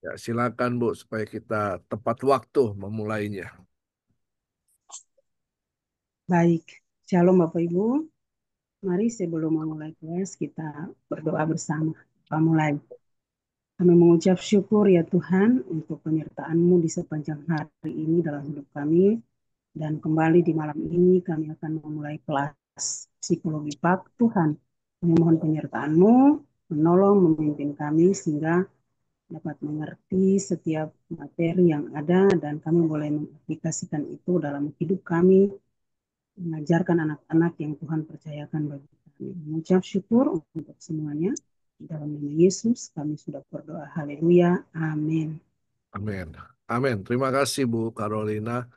Ya, silakan Bu, supaya kita tepat waktu memulainya. Baik, Shalom Bapak Ibu. Mari sebelum memulai kelas kita berdoa bersama. Kita mulai. Kami mengucap syukur ya Tuhan untuk penyertaan-Mu di sepanjang hari ini dalam hidup kami. Dan kembali di malam ini kami akan memulai kelas psikologi Pak Tuhan. Kami mohon penyertaan-Mu, menolong, memimpin kami sehingga dapat mengerti setiap materi yang ada dan kami boleh mengaplikasikan itu dalam hidup kami, mengajarkan anak-anak yang Tuhan percayakan bagi kami. Mengucap syukur untuk semuanya. Di dalam nama Yesus kami sudah berdoa. Haleluya. Amin. Amin. Amin. Terima kasih Bu Carolina.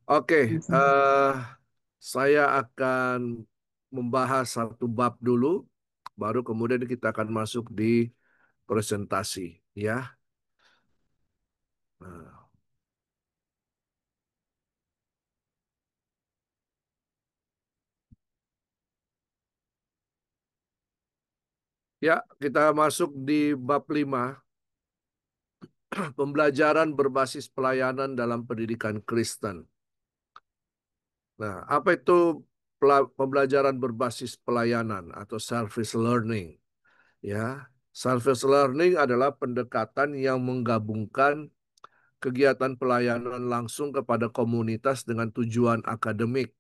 Oke, saya akan membahas satu bab dulu, baru kemudian kita akan masuk di presentasi, ya. Nah, ya, kita masuk di bab 5, pembelajaran berbasis pelayanan dalam pendidikan Kristen. Nah, apa itu pembelajaran berbasis pelayanan atau service learning? Ya, service learning adalah pendekatan yang menggabungkan kegiatan pelayanan langsung kepada komunitas dengan tujuan akademik.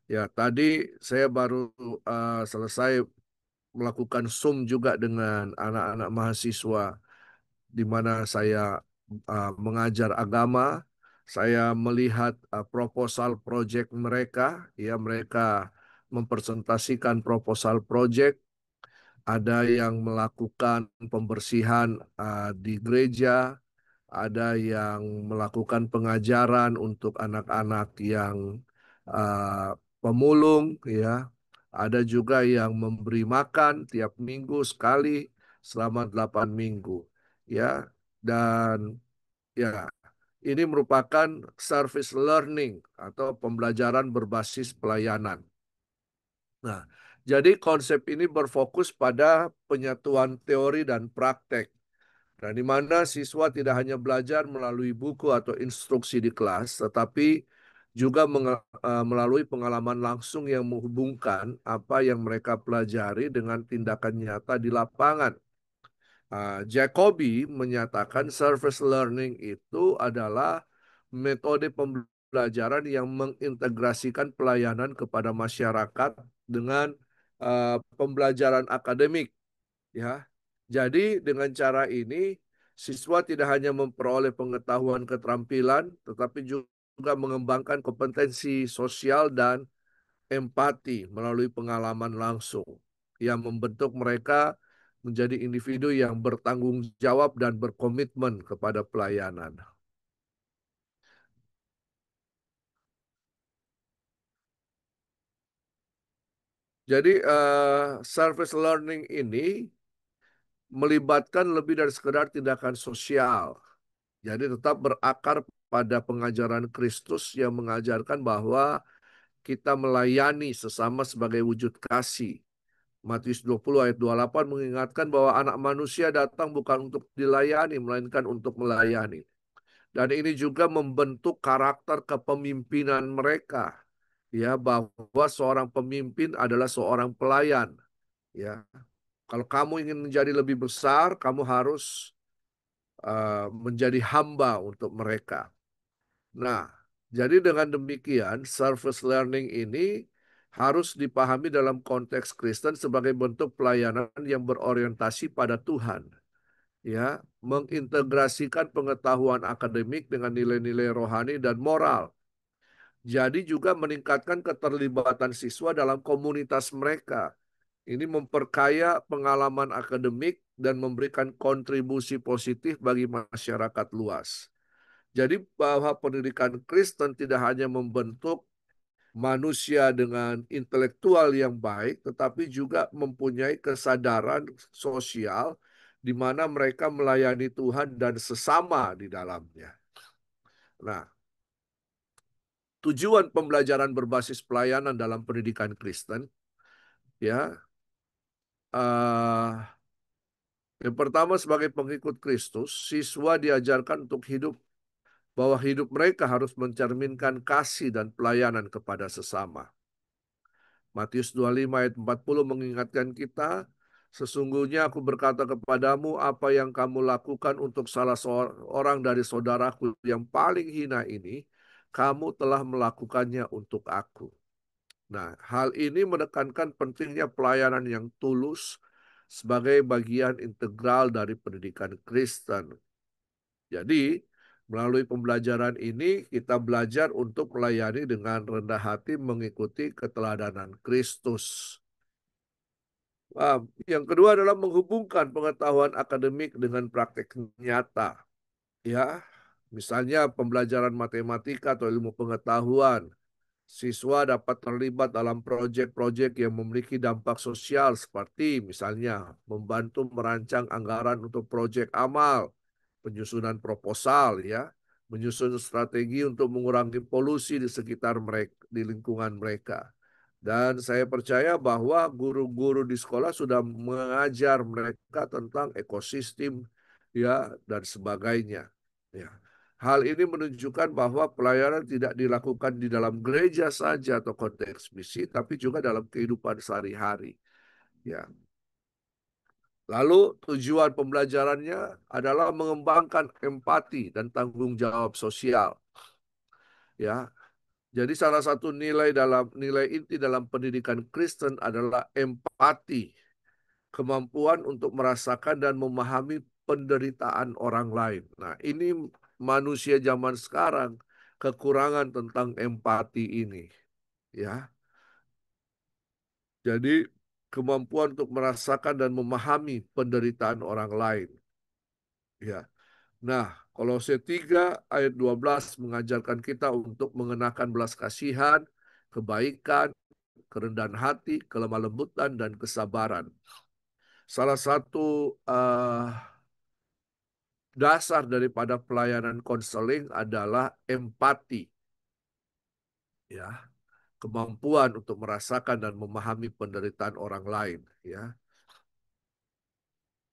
Ya, tadi saya baru selesai melakukan Zoom juga dengan anak-anak mahasiswa di mana saya mengajar agama. Saya melihat proposal project mereka, ya mereka mempresentasikan proposal project. Ada yang melakukan pembersihan di gereja, ada yang melakukan pengajaran untuk anak-anak yang pemulung, ya. Ada juga yang memberi makan tiap minggu sekali selama 8 minggu, ya. Dan ya, ini merupakan service learning atau pembelajaran berbasis pelayanan. Nah, jadi konsep ini berfokus pada penyatuan teori dan praktek. Nah, di mana siswa tidak hanya belajar melalui buku atau instruksi di kelas, tetapi juga melalui pengalaman langsung yang menghubungkan apa yang mereka pelajari dengan tindakan nyata di lapangan. Jacobi menyatakan service learning itu adalah metode pembelajaran yang mengintegrasikan pelayanan kepada masyarakat dengan pembelajaran akademik. Ya, jadi dengan cara ini siswa tidak hanya memperoleh pengetahuan keterampilan, tetapi juga mengembangkan kompetensi sosial dan empati melalui pengalaman langsung yang membentuk mereka menjadi individu yang bertanggung jawab dan berkomitmen kepada pelayanan. Jadi service learning ini melibatkan lebih dari sekedar tindakan sosial. Jadi tetap berakar pada pengajaran Kristus yang mengajarkan bahwa kita melayani sesama sebagai wujud kasih. Matius 20 ayat 28 mengingatkan bahwa anak manusia datang bukan untuk dilayani, melainkan untuk melayani. Dan ini juga membentuk karakter kepemimpinan mereka. Ya, bahwa seorang pemimpin adalah seorang pelayan. Ya, kalau kamu ingin menjadi lebih besar, kamu harus menjadi hamba untuk mereka. Nah, jadi dengan demikian, service learning ini harus dipahami dalam konteks Kristen sebagai bentuk pelayanan yang berorientasi pada Tuhan, ya, mengintegrasikan pengetahuan akademik dengan nilai-nilai rohani dan moral. Jadi juga meningkatkan keterlibatan siswa dalam komunitas mereka. Ini memperkaya pengalaman akademik dan memberikan kontribusi positif bagi masyarakat luas. Jadi bahwa pendidikan Kristen tidak hanya membentuk manusia dengan intelektual yang baik, tetapi juga mempunyai kesadaran sosial di mana mereka melayani Tuhan dan sesama di dalamnya. Nah, tujuan pembelajaran berbasis pelayanan dalam pendidikan Kristen, ya, uh, Yang pertama, sebagai pengikut Kristus, siswa diajarkan untuk hidup bahwa hidup mereka harus mencerminkan kasih dan pelayanan kepada sesama. Matius 25 ayat 40 mengingatkan kita, sesungguhnya aku berkata kepadamu, apa yang kamu lakukan untuk salah seorang dari saudaraku yang paling hina ini, kamu telah melakukannya untuk aku. Nah, hal ini menekankan pentingnya pelayanan yang tulus sebagai bagian integral dari pendidikan Kristen. Jadi, melalui pembelajaran ini kita belajar untuk melayani dengan rendah hati mengikuti keteladanan Kristus. Yang kedua adalah menghubungkan pengetahuan akademik dengan praktek nyata. Ya, misalnya pembelajaran matematika atau ilmu pengetahuan. Siswa dapat terlibat dalam proyek-proyek yang memiliki dampak sosial seperti misalnya membantu merancang anggaran untuk proyek amal, penyusunan proposal ya, menyusun strategi untuk mengurangi polusi di sekitar mereka, di lingkungan mereka. Dan saya percaya bahwa guru-guru di sekolah sudah mengajar mereka tentang ekosistem ya dan sebagainya. Ya. Hal ini menunjukkan bahwa pelayanan tidak dilakukan di dalam gereja saja atau konteks misi, tapi juga dalam kehidupan sehari-hari. Ya. Lalu tujuan pembelajarannya adalah mengembangkan empati dan tanggung jawab sosial. Ya, jadi salah satu nilai inti dalam pendidikan Kristen adalah empati, kemampuan untuk merasakan dan memahami penderitaan orang lain. Nah, ini manusia zaman sekarang kekurangan tentang empati ini, ya. Jadi kemampuan untuk merasakan dan memahami penderitaan orang lain, ya. Nah, Kolose 3 ayat 12 mengajarkan kita untuk mengenakan belas kasihan, kebaikan, kerendahan hati, kelemah lembutan, dan kesabaran. Salah satu dasar daripada pelayanan konseling adalah empati, ya, kemampuan untuk merasakan dan memahami penderitaan orang lain, ya.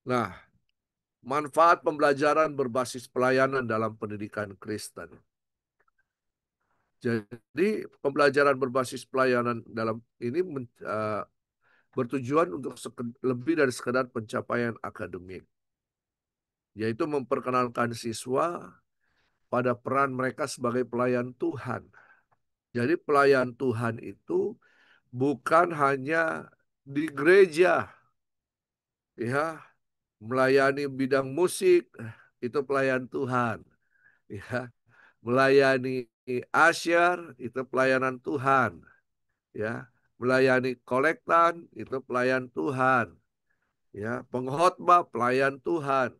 Nah, manfaat pembelajaran berbasis pelayanan dalam pendidikan Kristen. Jadi, pembelajaran berbasis pelayanan dalam ini bertujuan untuk lebih dari sekedar pencapaian akademik, yaitu memperkenalkan siswa pada peran mereka sebagai pelayan Tuhan. Jadi pelayan Tuhan itu bukan hanya di gereja, ya, melayani bidang musik itu pelayan Tuhan, ya, melayani asyar itu pelayanan Tuhan, ya, melayani kolektan itu pelayan Tuhan, ya, pengkhotbah pelayan Tuhan.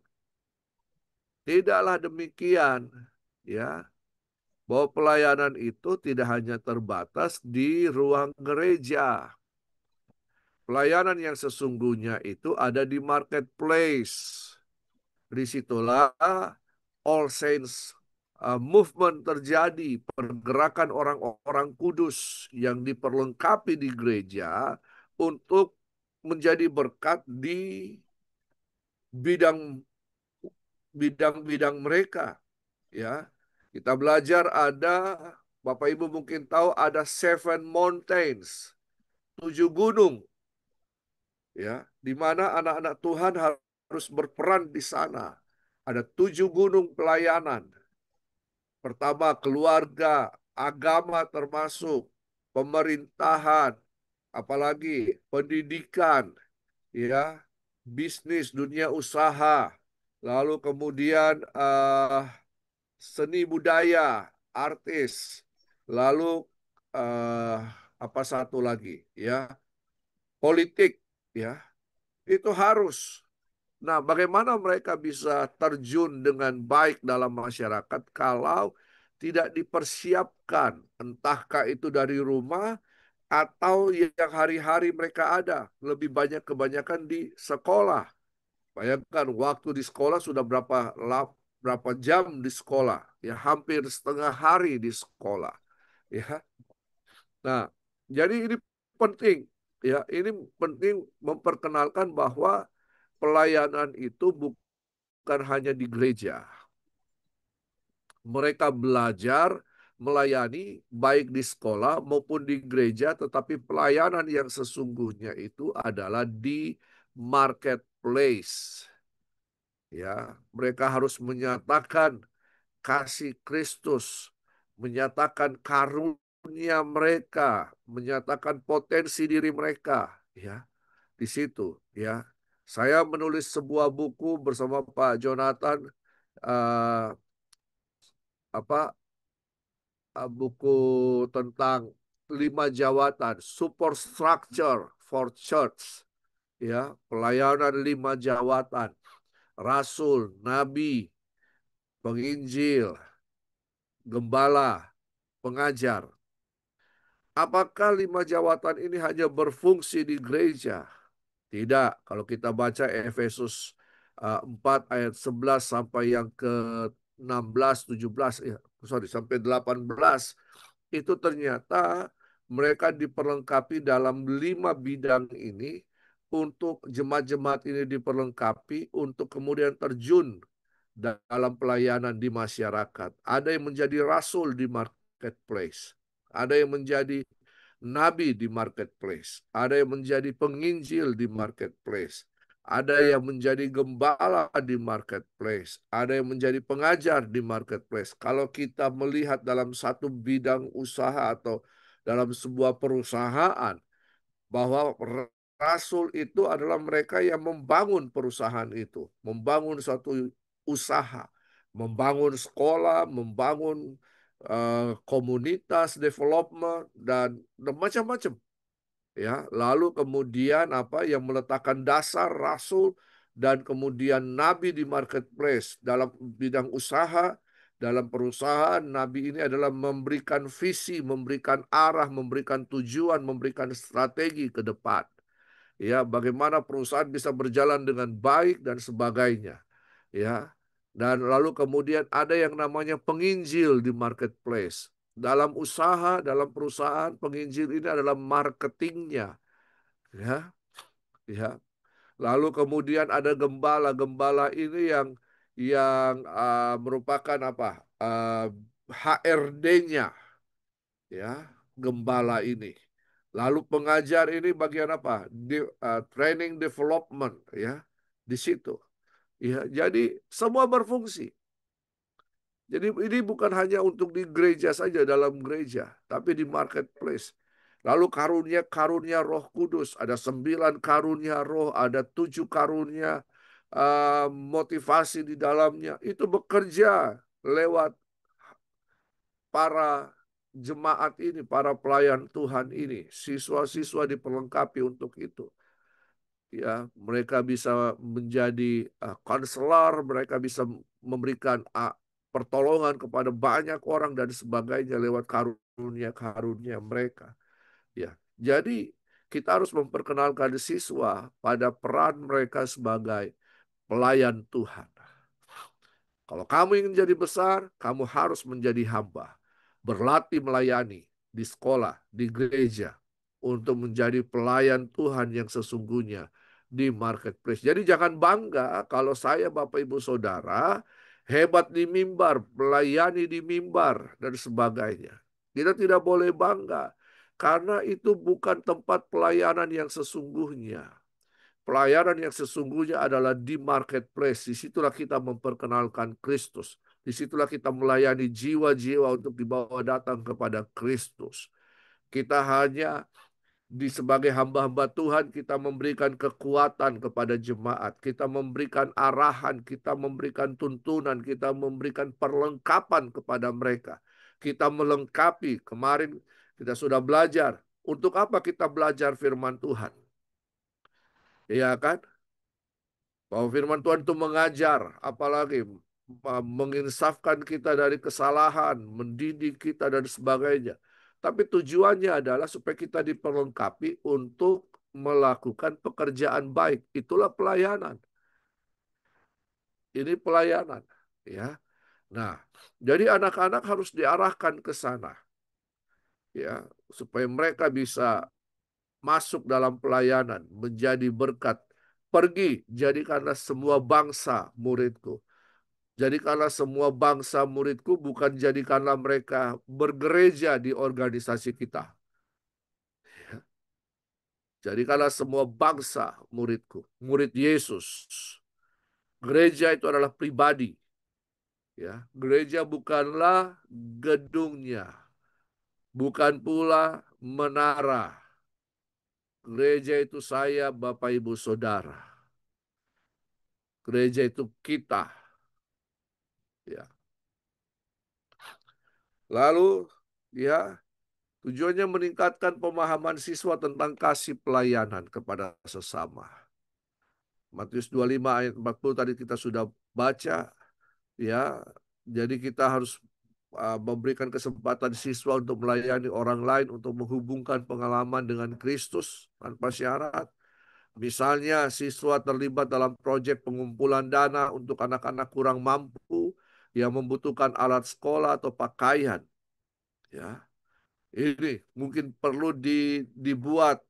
Tidaklah demikian, ya, bahwa pelayanan itu tidak hanya terbatas di ruang gereja. Pelayanan yang sesungguhnya itu ada di marketplace. Disitulah All Saints movement terjadi, pergerakan orang-orang kudus yang diperlengkapi di gereja untuk menjadi berkat di bidang bidang-bidang mereka, ya. Kita belajar ada, Bapak Ibu mungkin tahu ada 7 mountains, 7 gunung, ya, di mana anak-anak Tuhan harus berperan di sana. Ada 7 gunung pelayanan. Pertama, keluarga, agama termasuk, pemerintahan, apalagi pendidikan, ya, bisnis, dunia usaha, lalu kemudian seni budaya, artis, lalu eh, apa satu lagi, ya, politik, ya, itu harus. Nah, bagaimana mereka bisa terjun dengan baik dalam masyarakat kalau tidak dipersiapkan, entahkah itu dari rumah atau yang hari-hari mereka ada, lebih banyak kebanyakan di sekolah. Bayangkan waktu di sekolah sudah berapa jam di sekolah, ya hampir setengah hari di sekolah, ya. Nah, jadi ini penting, ya, ini penting memperkenalkan bahwa pelayanan itu bukan hanya di gereja. Mereka belajar melayani baik di sekolah maupun di gereja, tetapi pelayanan yang sesungguhnya itu adalah di marketplace. Ya, mereka harus menyatakan kasih Kristus, menyatakan karunia mereka, menyatakan potensi diri mereka, ya, di situ, ya. Saya menulis sebuah buku bersama Pak Jonathan, eh, apa buku tentang 5 jawatan, support structure for church, ya, pelayanan 5 jawatan, rasul, nabi, penginjil, gembala, pengajar. Apakah 5 jawatan ini hanya berfungsi di gereja? Tidak. Kalau kita baca Efesus 4 ayat 11 sampai yang ke 16, 17, ya, sorry, sampai 18, itu ternyata mereka diperlengkapi dalam 5 bidang ini untuk jemaat-jemaat ini diperlengkapi untuk kemudian terjun dalam pelayanan di masyarakat. Ada yang menjadi rasul di marketplace. Ada yang menjadi nabi di marketplace. Ada yang menjadi penginjil di marketplace. Ada yang menjadi gembala di marketplace. Ada yang menjadi pengajar di marketplace. Kalau kita melihat dalam satu bidang usaha atau dalam sebuah perusahaan, bahwa rasul itu adalah mereka yang membangun perusahaan itu, membangun suatu usaha, membangun sekolah, membangun komunitas development dan macam-macam, ya. Lalu kemudian apa yang meletakkan dasar rasul dan kemudian nabi di marketplace dalam bidang usaha, dalam perusahaan. Nabi ini adalah memberikan visi, memberikan arah, memberikan tujuan, memberikan strategi ke depan, ya, bagaimana perusahaan bisa berjalan dengan baik dan sebagainya, ya. Dan lalu kemudian ada yang namanya penginjil di marketplace. Dalam usaha, dalam perusahaan, penginjil ini adalah marketingnya, ya, ya. Lalu kemudian ada gembala. Gembala ini yang merupakan apa? HRD-nya, ya, gembala ini. Lalu pengajar ini bagian apa? Training development, ya, di situ. Ya, jadi semua berfungsi. Jadi ini bukan hanya untuk di gereja saja, dalam gereja, tapi di marketplace. Lalu karunia-karunia Roh Kudus, ada 9 karunia Roh, ada 7 karunia motivasi di dalamnya. Itu bekerja lewat para jemaat ini, para pelayan Tuhan ini. Siswa-siswa diperlengkapi untuk itu. Ya, mereka bisa menjadi konselor, mereka bisa memberikan pertolongan kepada banyak orang dan sebagainya lewat karunia-karunia mereka. Ya, jadi kita harus memperkenalkan siswa pada peran mereka sebagai pelayan Tuhan. Kalau kamu ingin jadi besar, kamu harus menjadi hamba. Berlatih melayani di sekolah, di gereja, untuk menjadi pelayan Tuhan yang sesungguhnya di marketplace. Jadi jangan bangga kalau saya, Bapak Ibu Saudara, hebat di mimbar, melayani di mimbar, dan sebagainya. Kita tidak boleh bangga, karena itu bukan tempat pelayanan yang sesungguhnya. Pelayanan yang sesungguhnya adalah di marketplace. Disitulah kita memperkenalkan Kristus. Disitulah kita melayani jiwa-jiwa untuk dibawa datang kepada Kristus. Kita hanya sebagai hamba-hamba Tuhan, kita memberikan kekuatan kepada jemaat. Kita memberikan arahan, kita memberikan tuntunan, kita memberikan perlengkapan kepada mereka. Kita melengkapi. Kemarin kita sudah belajar. Untuk apa kita belajar firman Tuhan? Iya kan? Bahwa firman Tuhan itu mengajar, apalagi menginsafkan kita dari kesalahan, mendidik kita dan sebagainya. Tapi tujuannya adalah supaya kita diperlengkapi untuk melakukan pekerjaan baik. Itulah pelayanan. Ini pelayanan, ya. Nah, jadi anak-anak harus diarahkan ke sana, ya, supaya mereka bisa masuk dalam pelayanan, menjadi berkat Pergi, jadikanlah semua bangsa muridku. Jadikanlah semua bangsa muridku, bukan jadikanlah mereka bergereja di organisasi kita. Jadikanlah semua bangsa muridku, murid Yesus. Gereja itu adalah pribadi, ya. Gereja bukanlah gedungnya, bukan pula menara. Gereja itu saya, Bapak Ibu Saudara. Gereja itu kita, ya. Lalu, ya, tujuannya meningkatkan pemahaman siswa tentang kasih pelayanan kepada sesama. Matius 25 ayat 40 tadi kita sudah baca, ya. Jadi kita harus memberikan kesempatan siswa untuk melayani orang lain, untuk menghubungkan pengalaman dengan Kristus tanpa syarat. Misalnya siswa terlibat dalam proyek pengumpulan dana untuk anak-anak kurang mampu yang membutuhkan alat sekolah atau pakaian, ya. Ini mungkin perlu dibuat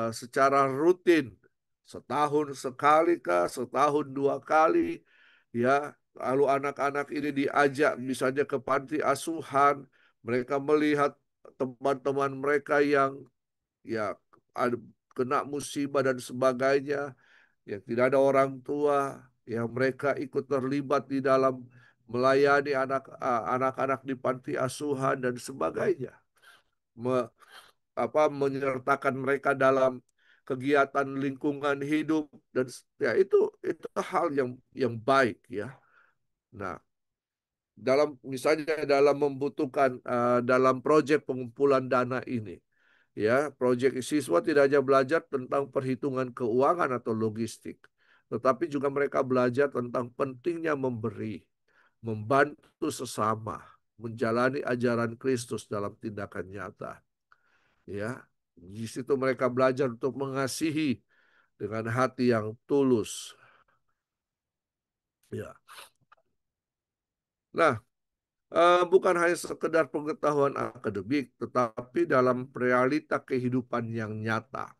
secara rutin, setahun sekali kah, setahun dua kali, ya. Lalu anak-anak ini diajak misalnya ke panti asuhan, mereka melihat teman-teman mereka yang ya kena musibah dan sebagainya, yang tidak ada orang tua, yang mereka ikut terlibat di dalam melayani anak-anak di panti asuhan dan sebagainya. Me- Menyertakan mereka dalam kegiatan lingkungan hidup dan ya itu hal yang baik, ya. Nah, dalam misalnya dalam membutuhkan dalam proyek pengumpulan dana ini, ya, proyek siswa tidak hanya belajar tentang perhitungan keuangan atau logistik, tetapi juga mereka belajar tentang pentingnya memberi, membantu sesama, menjalani ajaran Kristus dalam tindakan nyata, ya. Di situ mereka belajar untuk mengasihi dengan hati yang tulus, ya. Nah, bukan hanya sekedar pengetahuan akademik, tetapi dalam realita kehidupan yang nyata.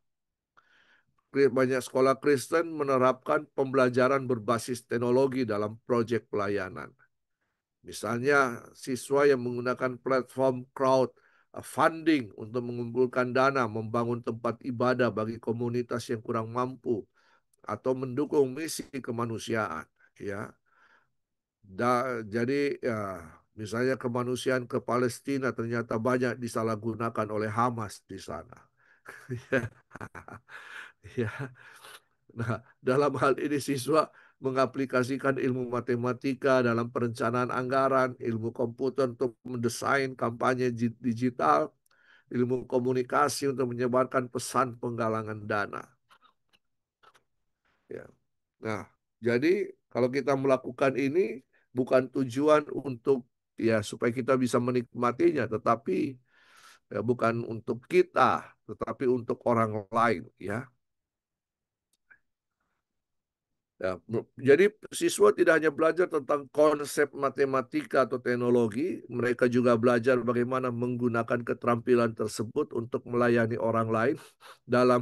Banyak sekolah Kristen menerapkan pembelajaran berbasis teknologi dalam proyek pelayanan. Misalnya, siswa yang menggunakan platform crowdfunding untuk mengumpulkan dana, membangun tempat ibadah bagi komunitas yang kurang mampu, atau mendukung misi kemanusiaan, ya. Jadi ya, misalnya kemanusiaan ke Palestina ternyata banyak disalahgunakan oleh Hamas di sana. Ya. Nah, dalam hal ini siswa mengaplikasikan ilmu matematika dalam perencanaan anggaran, ilmu komputer untuk mendesain kampanye digital, ilmu komunikasi untuk menyebarkan pesan penggalangan dana. Ya. Nah, jadi kalau kita melakukan ini bukan tujuan untuk ya supaya kita bisa menikmatinya, tetapi ya bukan untuk kita, tetapi untuk orang lain, ya. Ya, jadi siswa tidak hanya belajar tentang konsep matematika atau teknologi, mereka juga belajar bagaimana menggunakan keterampilan tersebut untuk melayani orang lain dalam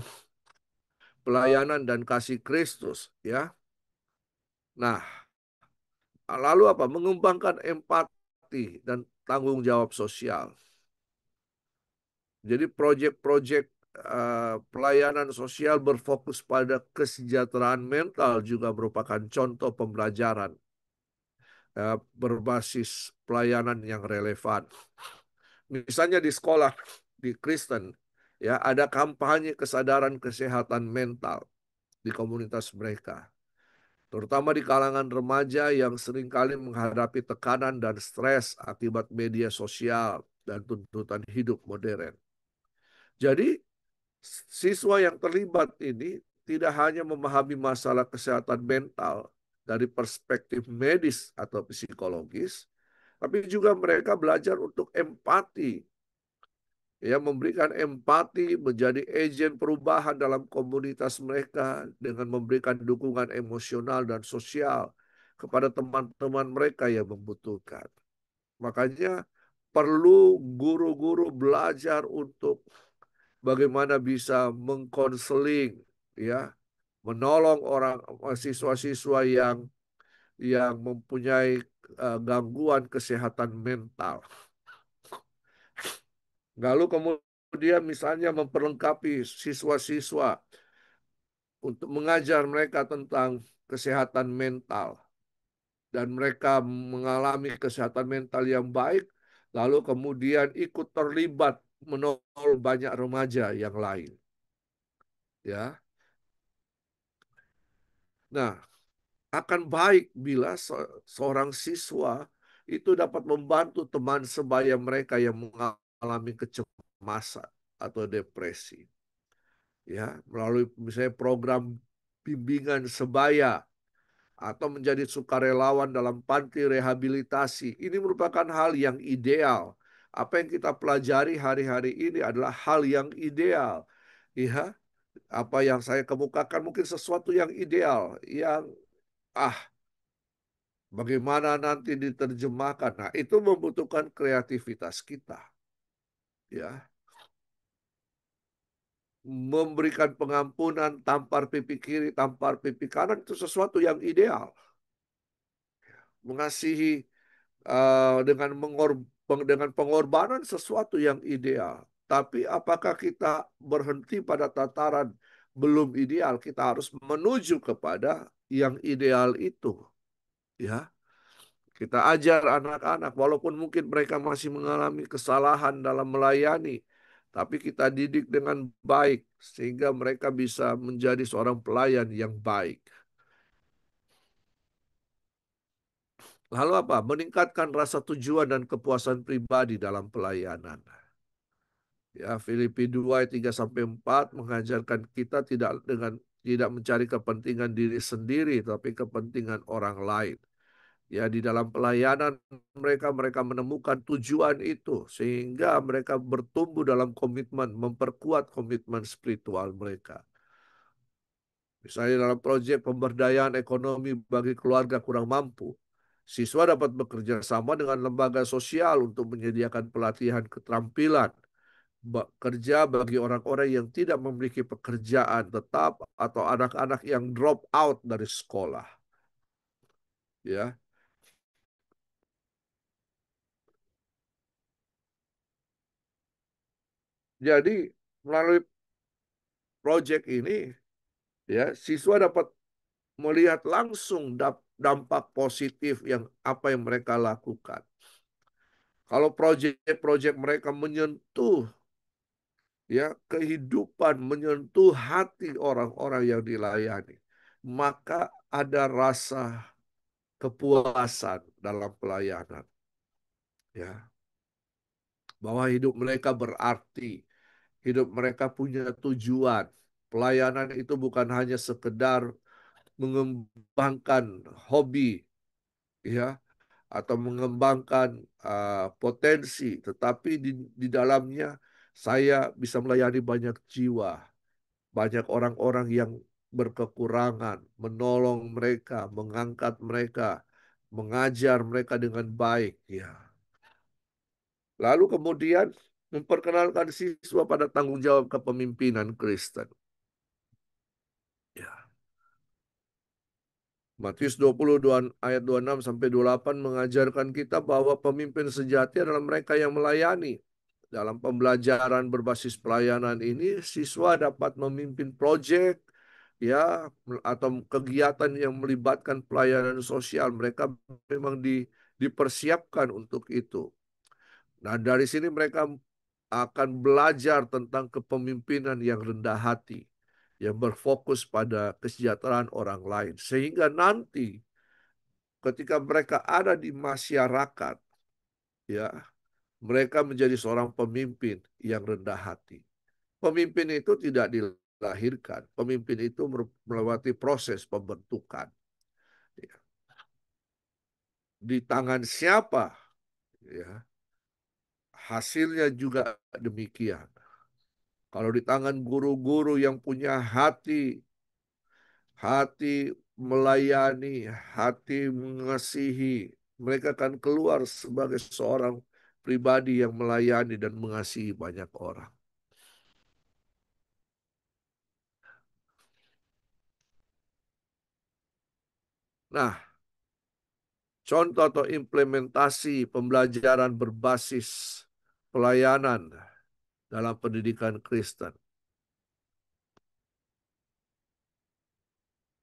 pelayanan dan kasih Kristus, ya. Nah, lalu apa? Mengembangkan empati dan tanggung jawab sosial. Jadi proyek-proyek pelayanan sosial berfokus pada kesejahteraan mental juga merupakan contoh pembelajaran berbasis pelayanan yang relevan. Misalnya di sekolah di Kristen, ya, ada kampanye kesadaran kesehatan mental di komunitas mereka, terutama di kalangan remaja yang seringkali menghadapi tekanan dan stres akibat media sosial dan tuntutan hidup modern. Jadi, siswa yang terlibat ini tidak hanya memahami masalah kesehatan mental dari perspektif medis atau psikologis, tapi juga mereka belajar untuk empati, ya, memberikan empati, menjadi agen perubahan dalam komunitas mereka dengan memberikan dukungan emosional dan sosial kepada teman-teman mereka yang membutuhkan. Makanya perlu guru-guru belajar untuk bagaimana bisa mengkonseling, ya, menolong orang siswa-siswa yang mempunyai gangguan kesehatan mental. Lalu kemudian misalnya memperlengkapi siswa-siswa untuk mengajar mereka tentang kesehatan mental dan mereka mengalami kesehatan mental yang baik, lalu kemudian ikut terlibat menolong banyak remaja yang lain. Ya, nah akan baik bila seorang siswa itu dapat membantu teman sebaya mereka yang mengalami kecemasan atau depresi. Ya, melalui misalnya program bimbingan sebaya atau menjadi sukarelawan dalam panti rehabilitasi. Ini merupakan hal yang ideal. Apa yang kita pelajari hari-hari ini adalah hal yang ideal. Ya, apa yang saya kemukakan mungkin sesuatu yang ideal, yang ah bagaimana nanti diterjemahkan. Nah, itu membutuhkan kreativitas kita, ya. Memberikan pengampunan, tampar pipi kiri, tampar pipi kanan itu sesuatu yang ideal. Mengasihi dengan pengorbanan sesuatu yang ideal. Tapi apakah kita berhenti pada tataran belum ideal? Kita harus menuju kepada yang ideal itu, ya. Kita ajar anak-anak, walaupun mungkin mereka masih mengalami kesalahan dalam melayani, tapi kita didik dengan baik, sehingga mereka bisa menjadi seorang pelayan yang baik. Lalu apa? Meningkatkan rasa tujuan dan kepuasan pribadi dalam pelayanan. Ya, Filipi 2 ayat 3 sampai 4 mengajarkan kita tidak mencari kepentingan diri sendiri tapi kepentingan orang lain. Ya, di dalam pelayanan mereka menemukan tujuan itu sehingga mereka bertumbuh dalam komitmen, memperkuat komitmen spiritual mereka. Misalnya dalam proyek pemberdayaan ekonomi bagi keluarga kurang mampu, siswa dapat bekerja sama dengan lembaga sosial untuk menyediakan pelatihan keterampilan kerja bagi orang-orang yang tidak memiliki pekerjaan tetap atau anak-anak yang drop out dari sekolah. Ya, jadi melalui proyek ini, ya, siswa dapat melihat langsung dampak positif yang apa yang mereka lakukan. Kalau proyek-proyek mereka menyentuh, ya, kehidupan, menyentuh hati orang-orang yang dilayani, maka ada rasa kepuasan dalam pelayanan, ya, bahwa hidup mereka berarti, hidup mereka punya tujuan. Pelayanan itu bukan hanya sekedar mengembangkan hobi, ya, atau mengembangkan potensi, tetapi di dalamnya saya bisa melayani banyak jiwa, banyak orang-orang yang berkekurangan, menolong mereka, mengangkat mereka, mengajar mereka dengan baik, ya. Lalu kemudian memperkenalkan siswa pada tanggung jawab kepemimpinan Kristen. Ya. Matius 22 ayat 26 sampai 28 mengajarkan kita bahwa pemimpin sejati adalah mereka yang melayani. Dalam pembelajaran berbasis pelayanan ini, siswa dapat memimpin proyek, ya, atau kegiatan yang melibatkan pelayanan sosial. Mereka memang dipersiapkan untuk itu. Nah, dari sini mereka akan belajar tentang kepemimpinan yang rendah hati, yang berfokus pada kesejahteraan orang lain. Sehingga nanti ketika mereka ada di masyarakat, ya, mereka menjadi seorang pemimpin yang rendah hati. Pemimpin itu tidak dilahirkan, pemimpin itu melewati proses pembentukan. Ya. Di tangan siapa, ya, hasilnya juga demikian. Kalau di tangan guru-guru yang punya hati melayani, hati mengasihi, mereka akan keluar sebagai seorang pribadi yang melayani dan mengasihi banyak orang. Nah, contoh atau implementasi pembelajaran berbasis pelayanan dalam pendidikan Kristen.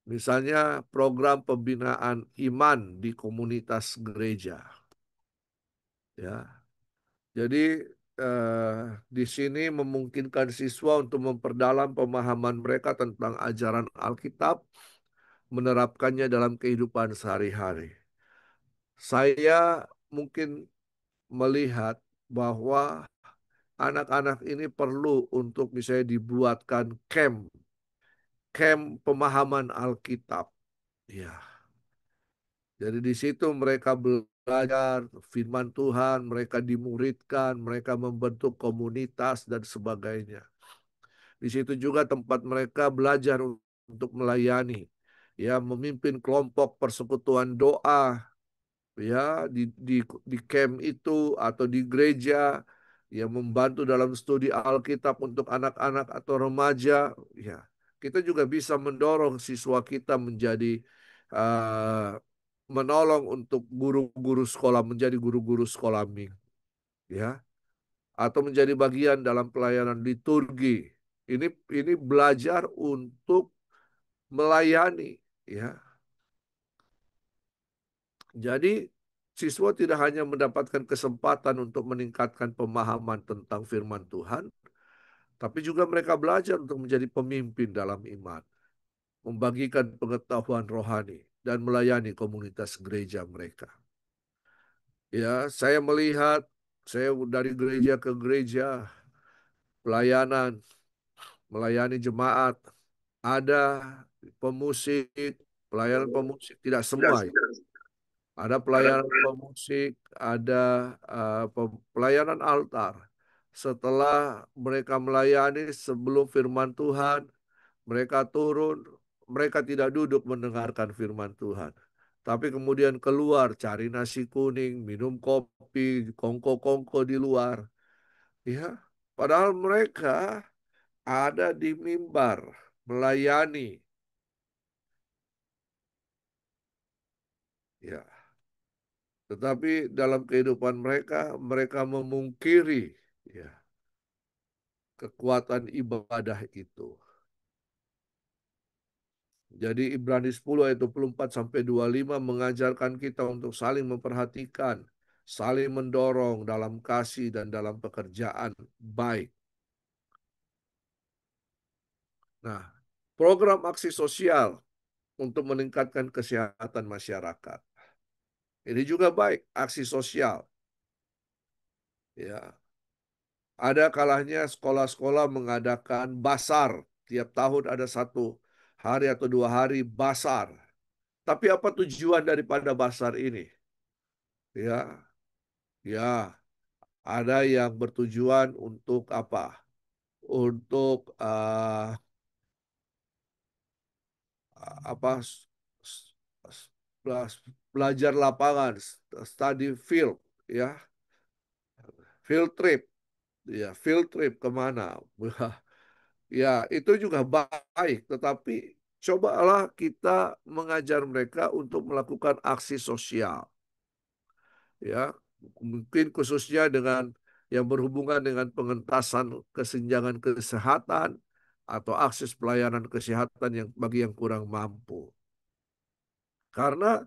Misalnya program pembinaan iman di komunitas gereja. Ya, jadi di sini memungkinkan siswa untuk memperdalam pemahaman mereka tentang ajaran Alkitab, menerapkannya dalam kehidupan sehari-hari. Saya mungkin melihat bahwa anak-anak ini perlu untuk misalnya dibuatkan camp, camp pemahaman Alkitab. Ya, jadi di situ mereka belajar firman Tuhan, mereka dimuridkan, mereka membentuk komunitas dan sebagainya. Di situ juga tempat mereka belajar untuk melayani, ya, memimpin kelompok persekutuan doa, ya, di camp itu atau di gereja, ya, membantu dalam studi Alkitab untuk anak-anak atau remaja, ya. Kita juga bisa mendorong siswa kita menjadi uh, menolong untuk guru-guru sekolah menjadi guru-guru sekolah minggu, ya, atau menjadi bagian dalam pelayanan liturgi. Ini belajar untuk melayani, ya. Jadi siswa tidak hanya mendapatkan kesempatan untuk meningkatkan pemahaman tentang firman Tuhan, tapi juga mereka belajar untuk menjadi pemimpin dalam iman, membagikan pengetahuan rohani dan melayani komunitas gereja mereka. Ya, saya melihat saya dari gereja ke gereja pelayanan, melayani jemaat, ada pemusik, pelayanan pemusik, tidak semua. Ada pelayanan pemusik, ada pelayanan altar. Setelah mereka melayani sebelum firman Tuhan, mereka turun, mereka tidak duduk mendengarkan firman Tuhan. Tapi kemudian keluar cari nasi kuning, minum kopi, kongko-kongko di luar. Ya, padahal mereka ada di mimbar melayani. Ya, tetapi dalam kehidupan mereka, mereka memungkiri, ya, kekuatan ibadah itu. Jadi Ibrani 10 ayat 24 sampai 25 mengajarkan kita untuk saling memperhatikan, saling mendorong dalam kasih dan dalam pekerjaan baik. Nah, program aksi sosial untuk meningkatkan kesehatan masyarakat. Ini juga baik, aksi sosial. Ya, ada kalanya sekolah-sekolah mengadakan basar. Tiap tahun ada satu hari atau 2 hari basar. Tapi apa tujuan daripada basar ini? Ya, ya, ada yang bertujuan untuk apa? Untuk apa? Belajar lapangan, study field, ya, field trip, ya, field trip kemana? Ya, itu juga baik, tetapi cobalah kita mengajar mereka untuk melakukan aksi sosial. Ya, mungkin khususnya dengan yang berhubungan dengan pengentasan kesenjangan kesehatan atau akses pelayanan kesehatan yang bagi yang kurang mampu. Karena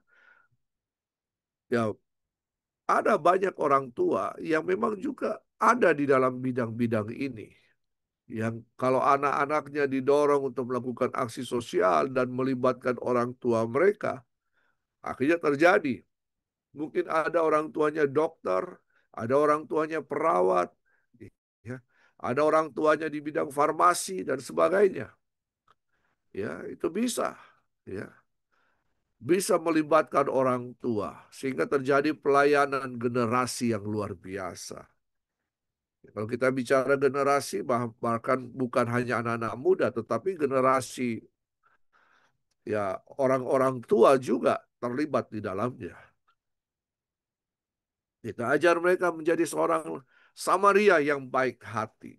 ya ada banyak orang tua yang memang juga ada di dalam bidang-bidang ini. Yang kalau anak-anaknya didorong untuk melakukan aksi sosial dan melibatkan orang tua mereka, akhirnya terjadi. Mungkin ada orang tuanya dokter, ada orang tuanya perawat, ya, ada orang tuanya di bidang farmasi dan sebagainya. Ya, itu bisa, ya, bisa melibatkan orang tua sehingga terjadi pelayanan generasi yang luar biasa. Kalau kita bicara generasi, bahkan bukan hanya anak-anak muda, tetapi generasi, ya, orang-orang tua juga terlibat di dalamnya. Kita ajar mereka menjadi seorang Samaria yang baik hati,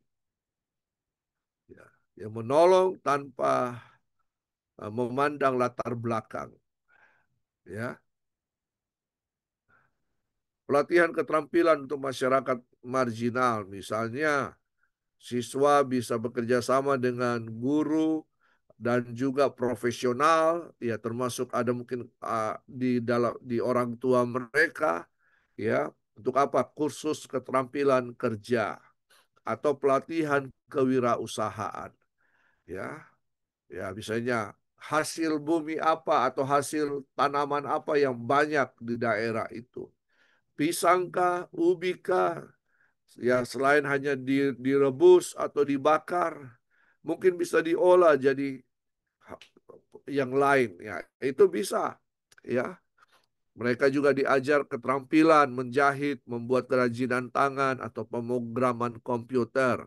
ya, yang menolong tanpa memandang latar belakang. ya. Pelatihan keterampilan untuk masyarakat marginal, misalnya siswa bisa bekerja sama dengan guru dan juga profesional, ya termasuk ada mungkin di orang tua mereka, ya untuk apa? Kursus keterampilan kerja atau pelatihan kewirausahaan, ya, ya misalnya hasil bumi apa atau hasil tanaman apa yang banyak di daerah itu, pisangkah, ubikah, ya selain hanya direbus atau dibakar, mungkin bisa diolah jadi yang lain. Ya, itu bisa. Ya, mereka juga diajar keterampilan menjahit, membuat kerajinan tangan atau pemrograman komputer.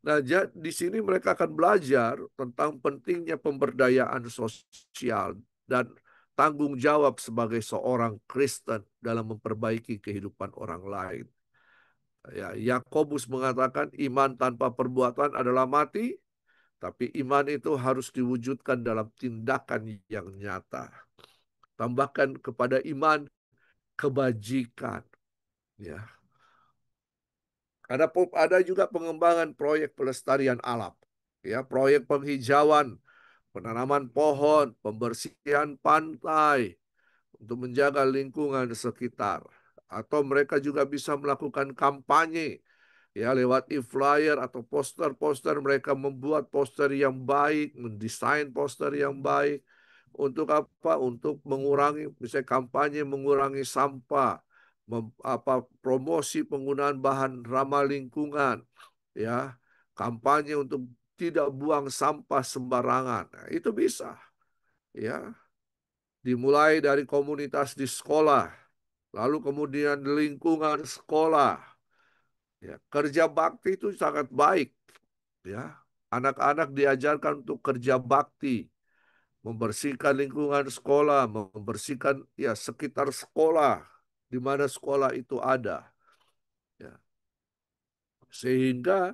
Nah, di sini mereka akan belajar tentang pentingnya pemberdayaan sosial dan tanggung jawab sebagai seorang Kristen dalam memperbaiki kehidupan orang lain. Ya, Yakobus mengatakan iman tanpa perbuatan adalah mati, tapi iman itu harus diwujudkan dalam tindakan yang nyata. Tambahkan kepada iman kebajikan, ya. Ada juga pengembangan proyek pelestarian alam, ya, proyek penghijauan, penanaman pohon, pembersihan pantai untuk menjaga lingkungan sekitar. Atau mereka juga bisa melakukan kampanye, ya lewat e-flyer atau poster-poster. Mereka membuat poster yang baik, mendesain poster yang baik. Untuk apa? Untuk mengurangi, misalnya kampanye mengurangi sampah, promosi penggunaan bahan ramah lingkungan, ya, kampanye untuk tidak buang sampah sembarangan. Nah, itu bisa, ya, dimulai dari komunitas di sekolah, lalu kemudian di lingkungan sekolah. Ya, kerja bakti itu sangat baik, ya. Anak-anak diajarkan untuk kerja bakti, membersihkan lingkungan sekolah, membersihkan ya sekitar sekolah di mana sekolah itu ada, ya. Sehingga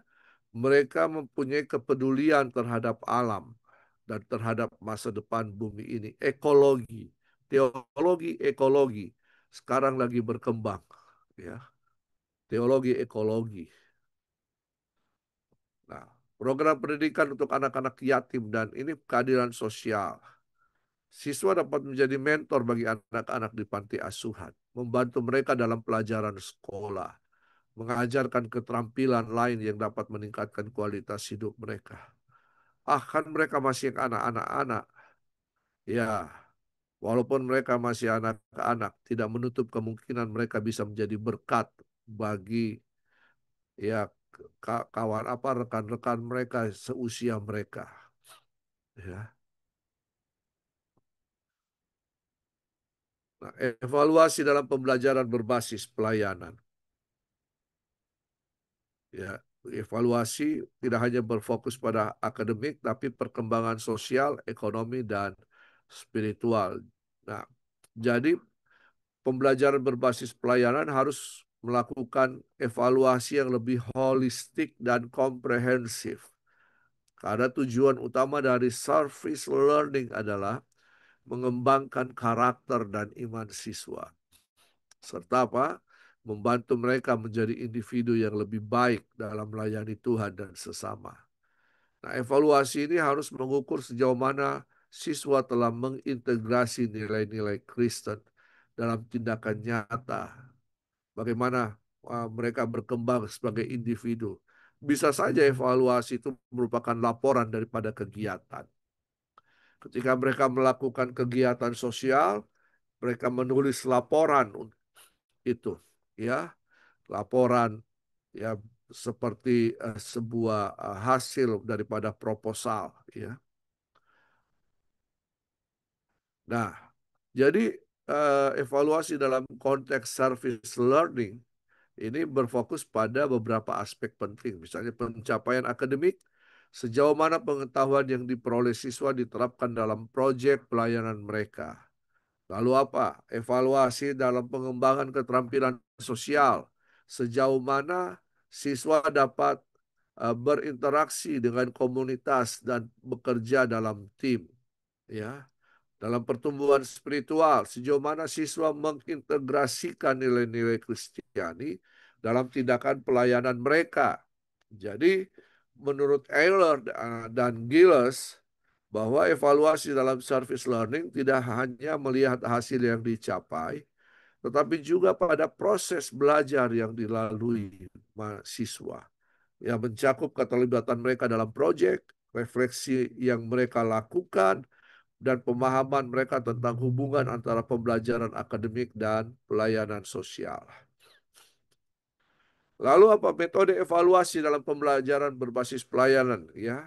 mereka mempunyai kepedulian terhadap alam dan terhadap masa depan bumi ini. Ekologi, teologi ekologi sekarang lagi berkembang, ya. Teologi ekologi. Nah, program pendidikan untuk anak-anak yatim dan ini keadilan sosial. Siswa dapat menjadi mentor bagi anak-anak di panti asuhan, membantu mereka dalam pelajaran sekolah, mengajarkan keterampilan lain yang dapat meningkatkan kualitas hidup mereka. Ah, kan mereka masih anak-anak. Ya, walaupun mereka masih anak-anak, tidak menutup kemungkinan mereka bisa menjadi berkat bagi ya kawan apa rekan-rekan mereka seusia mereka. Ya. Nah, evaluasi dalam pembelajaran berbasis pelayanan. Ya, evaluasi tidak hanya berfokus pada akademik, tapi perkembangan sosial, ekonomi, dan spiritual. Nah, jadi pembelajaran berbasis pelayanan harus melakukan evaluasi yang lebih holistik dan komprehensif. Karena tujuan utama dari service learning adalah mengembangkan karakter dan iman siswa. Serta apa? Membantu mereka menjadi individu yang lebih baik dalam melayani Tuhan dan sesama. Nah, evaluasi ini harus mengukur sejauh mana siswa telah mengintegrasi nilai-nilai Kristen dalam tindakan nyata. Bagaimana mereka berkembang sebagai individu. Bisa saja evaluasi itu merupakan laporan daripada kegiatan. Ketika mereka melakukan kegiatan sosial, mereka menulis laporan itu, ya, laporan ya seperti sebuah hasil daripada proposal, ya. Nah, jadi evaluasi dalam konteks service learning ini berfokus pada beberapa aspek penting, misalnya pencapaian akademik, sejauh mana pengetahuan yang diperoleh siswa diterapkan dalam proyek pelayanan mereka. Lalu apa? Evaluasi dalam pengembangan keterampilan sosial. Sejauh mana siswa dapat berinteraksi dengan komunitas dan bekerja dalam tim, ya. dalam pertumbuhan spiritual, sejauh mana siswa mengintegrasikan nilai-nilai Kristiani dalam tindakan pelayanan mereka. Jadi, menurut Eiler dan Gilles, bahwa evaluasi dalam service learning tidak hanya melihat hasil yang dicapai, tetapi juga pada proses belajar yang dilalui mahasiswa, yang mencakup keterlibatan mereka dalam proyek, refleksi yang mereka lakukan, dan pemahaman mereka tentang hubungan antara pembelajaran akademik dan pelayanan sosial. Lalu apa metode evaluasi dalam pembelajaran berbasis pelayanan? Ya,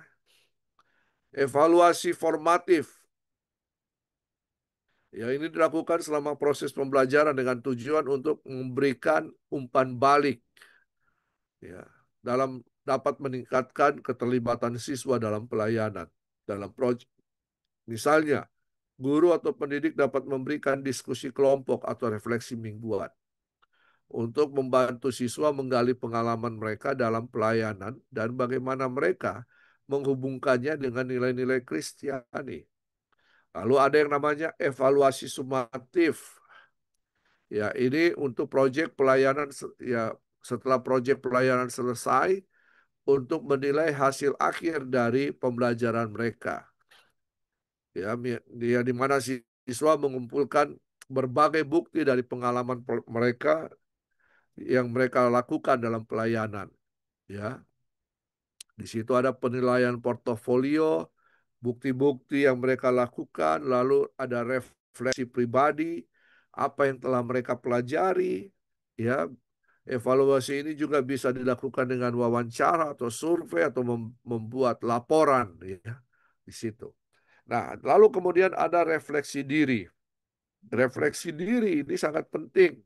evaluasi formatif. Ya, ini dilakukan selama proses pembelajaran dengan tujuan untuk memberikan umpan balik. Ya, dalam dapat meningkatkan keterlibatan siswa dalam pelayanan, dalam proyek. Misalnya, guru atau pendidik dapat memberikan diskusi kelompok atau refleksi mingguan untuk membantu siswa menggali pengalaman mereka dalam pelayanan dan bagaimana mereka menghubungkannya dengan nilai-nilai Kristiani. Lalu ada yang namanya evaluasi sumatif. Ya, ini untuk proyek pelayanan ya setelah proyek pelayanan selesai untuk menilai hasil akhir dari pembelajaran mereka. Ya, dia di mana siswa mengumpulkan berbagai bukti dari pengalaman mereka yang mereka lakukan dalam pelayanan. Ya, di situ ada penilaian portofolio, bukti-bukti yang mereka lakukan, lalu ada refleksi pribadi, apa yang telah mereka pelajari. Ya, evaluasi ini juga bisa dilakukan dengan wawancara atau survei atau membuat laporan ya di situ. Nah, lalu kemudian ada refleksi diri. Refleksi diri ini sangat penting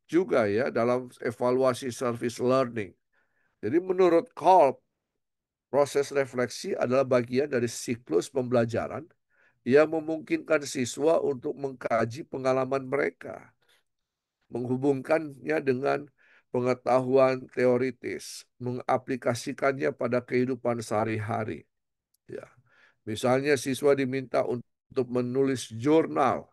juga ya dalam evaluasi service learning. Jadi menurut Kolb, proses refleksi adalah bagian dari siklus pembelajaran yang memungkinkan siswa untuk mengkaji pengalaman mereka, menghubungkannya dengan pengetahuan teoritis, mengaplikasikannya pada kehidupan sehari-hari. Ya. Misalnya siswa diminta untuk menulis jurnal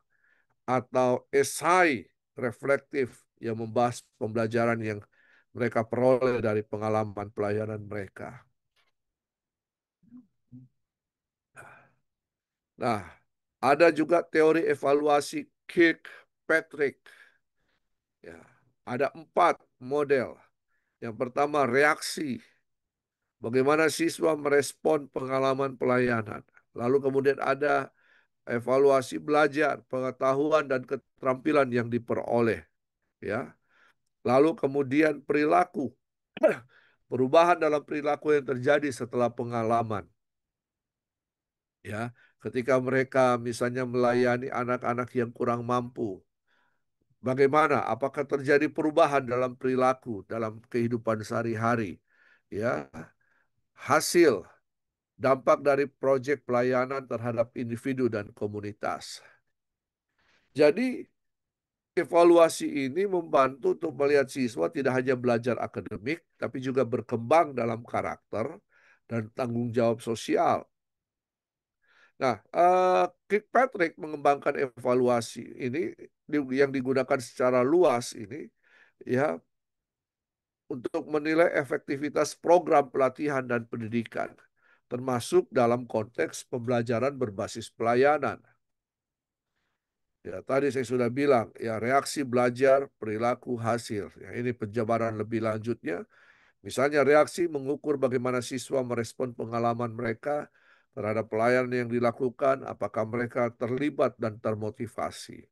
atau esai reflektif yang membahas pembelajaran yang mereka peroleh dari pengalaman pelayanan mereka. Nah, ada juga teori evaluasi Kirkpatrick. Ya, ada 4 model. Yang pertama, reaksi. Bagaimana siswa merespon pengalaman pelayanan. Lalu kemudian ada evaluasi belajar, pengetahuan dan keterampilan yang diperoleh. Ya. Lalu kemudian perilaku. Perubahan dalam perilaku yang terjadi setelah pengalaman. Ya, ketika mereka misalnya melayani anak-anak yang kurang mampu. Bagaimana? Apakah terjadi perubahan dalam perilaku, dalam kehidupan sehari-hari? Ya, hasil dampak dari proyek pelayanan terhadap individu dan komunitas. Jadi, evaluasi ini membantu untuk melihat siswa tidak hanya belajar akademik, tapi juga berkembang dalam karakter dan tanggung jawab sosial. Nah, Kirkpatrick mengembangkan evaluasi ini yang digunakan secara luas ini ya untuk menilai efektivitas program pelatihan dan pendidikan, termasuk dalam konteks pembelajaran berbasis pelayanan. Ya, tadi saya sudah bilang, ya reaksi belajar, perilaku, hasil. Ya, ini penjabaran lebih lanjutnya. Misalnya reaksi mengukur bagaimana siswa merespon pengalaman mereka terhadap pelayanan yang dilakukan, apakah mereka terlibat dan termotivasi.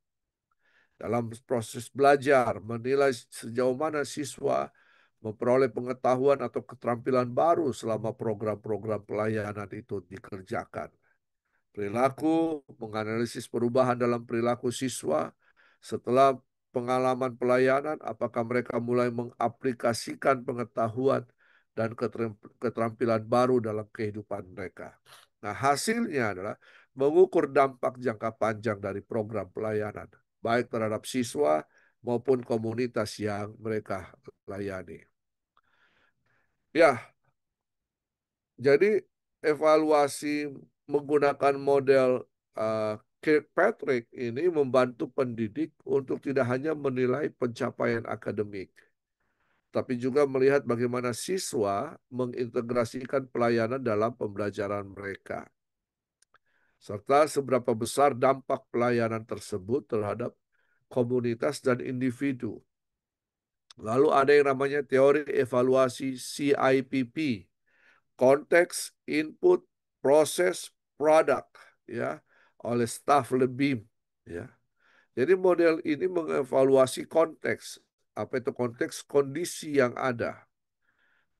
Dalam proses belajar, menilai sejauh mana siswa memperoleh pengetahuan atau keterampilan baru selama program-program pelayanan itu dikerjakan. Perilaku, menganalisis perubahan dalam perilaku siswa setelah pengalaman pelayanan, apakah mereka mulai mengaplikasikan pengetahuan dan keterampilan baru dalam kehidupan mereka. Nah, hasilnya adalah mengukur dampak jangka panjang dari program pelayanan, baik terhadap siswa maupun komunitas yang mereka layani. Ya, jadi evaluasi menggunakan model Kirkpatrick ini membantu pendidik untuk tidak hanya menilai pencapaian akademik, tapi juga melihat bagaimana siswa mengintegrasikan pelayanan dalam pembelajaran mereka, serta seberapa besar dampak pelayanan tersebut terhadap komunitas dan individu. Lalu ada yang namanya teori evaluasi CIPP, konteks, input, proses, produk, ya, oleh Staff Lebim, ya. Jadi model ini mengevaluasi konteks. Apa itu konteks? Kondisi yang ada.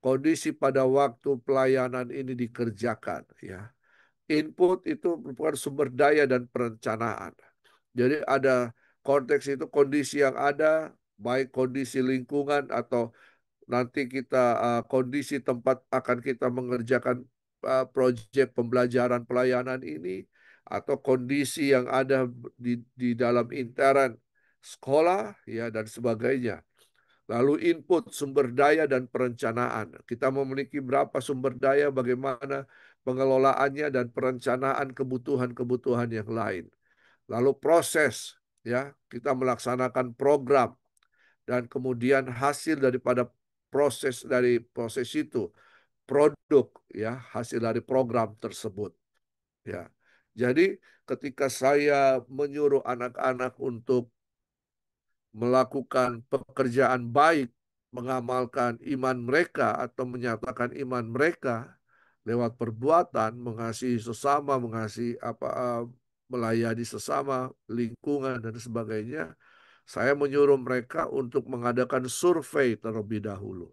Kondisi pada waktu pelayanan ini dikerjakan, ya. Input itu merupakan sumber daya dan perencanaan. Jadi ada konteks itu kondisi yang ada, baik kondisi lingkungan atau nanti kita kondisi tempat akan kita mengerjakan proyek pembelajaran pelayanan ini atau kondisi yang ada di dalam intern sekolah ya dan sebagainya. Lalu input sumber daya dan perencanaan. Kita memiliki berapa sumber daya, bagaimana pengelolaannya dan perencanaan kebutuhan-kebutuhan yang lain. Lalu proses, ya, kita melaksanakan program dan kemudian hasil daripada proses itu produk, ya, hasil dari program tersebut, ya. Jadi ketika saya menyuruh anak-anak untuk melakukan pekerjaan baik, mengamalkan iman mereka atau menyatakan iman mereka lewat perbuatan, mengasihi sesama, mengasihi melayani sesama, lingkungan dan sebagainya, saya menyuruh mereka untuk mengadakan survei terlebih dahulu.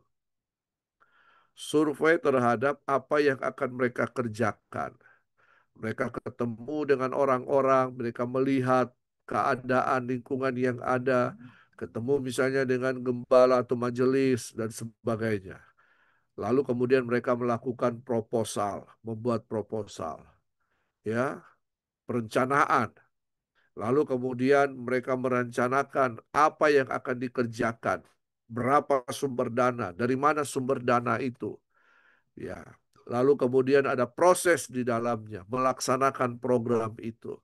Survei terhadap apa yang akan mereka kerjakan. Mereka ketemu dengan orang-orang, mereka melihat keadaan lingkungan yang ada, ketemu misalnya dengan gembala atau majelis dan sebagainya. Lalu kemudian mereka melakukan proposal, membuat proposal, ya, perencanaan. Lalu kemudian mereka merencanakan apa yang akan dikerjakan, berapa sumber dana, dari mana sumber dana itu, ya. Lalu kemudian ada proses di dalamnya, melaksanakan program itu.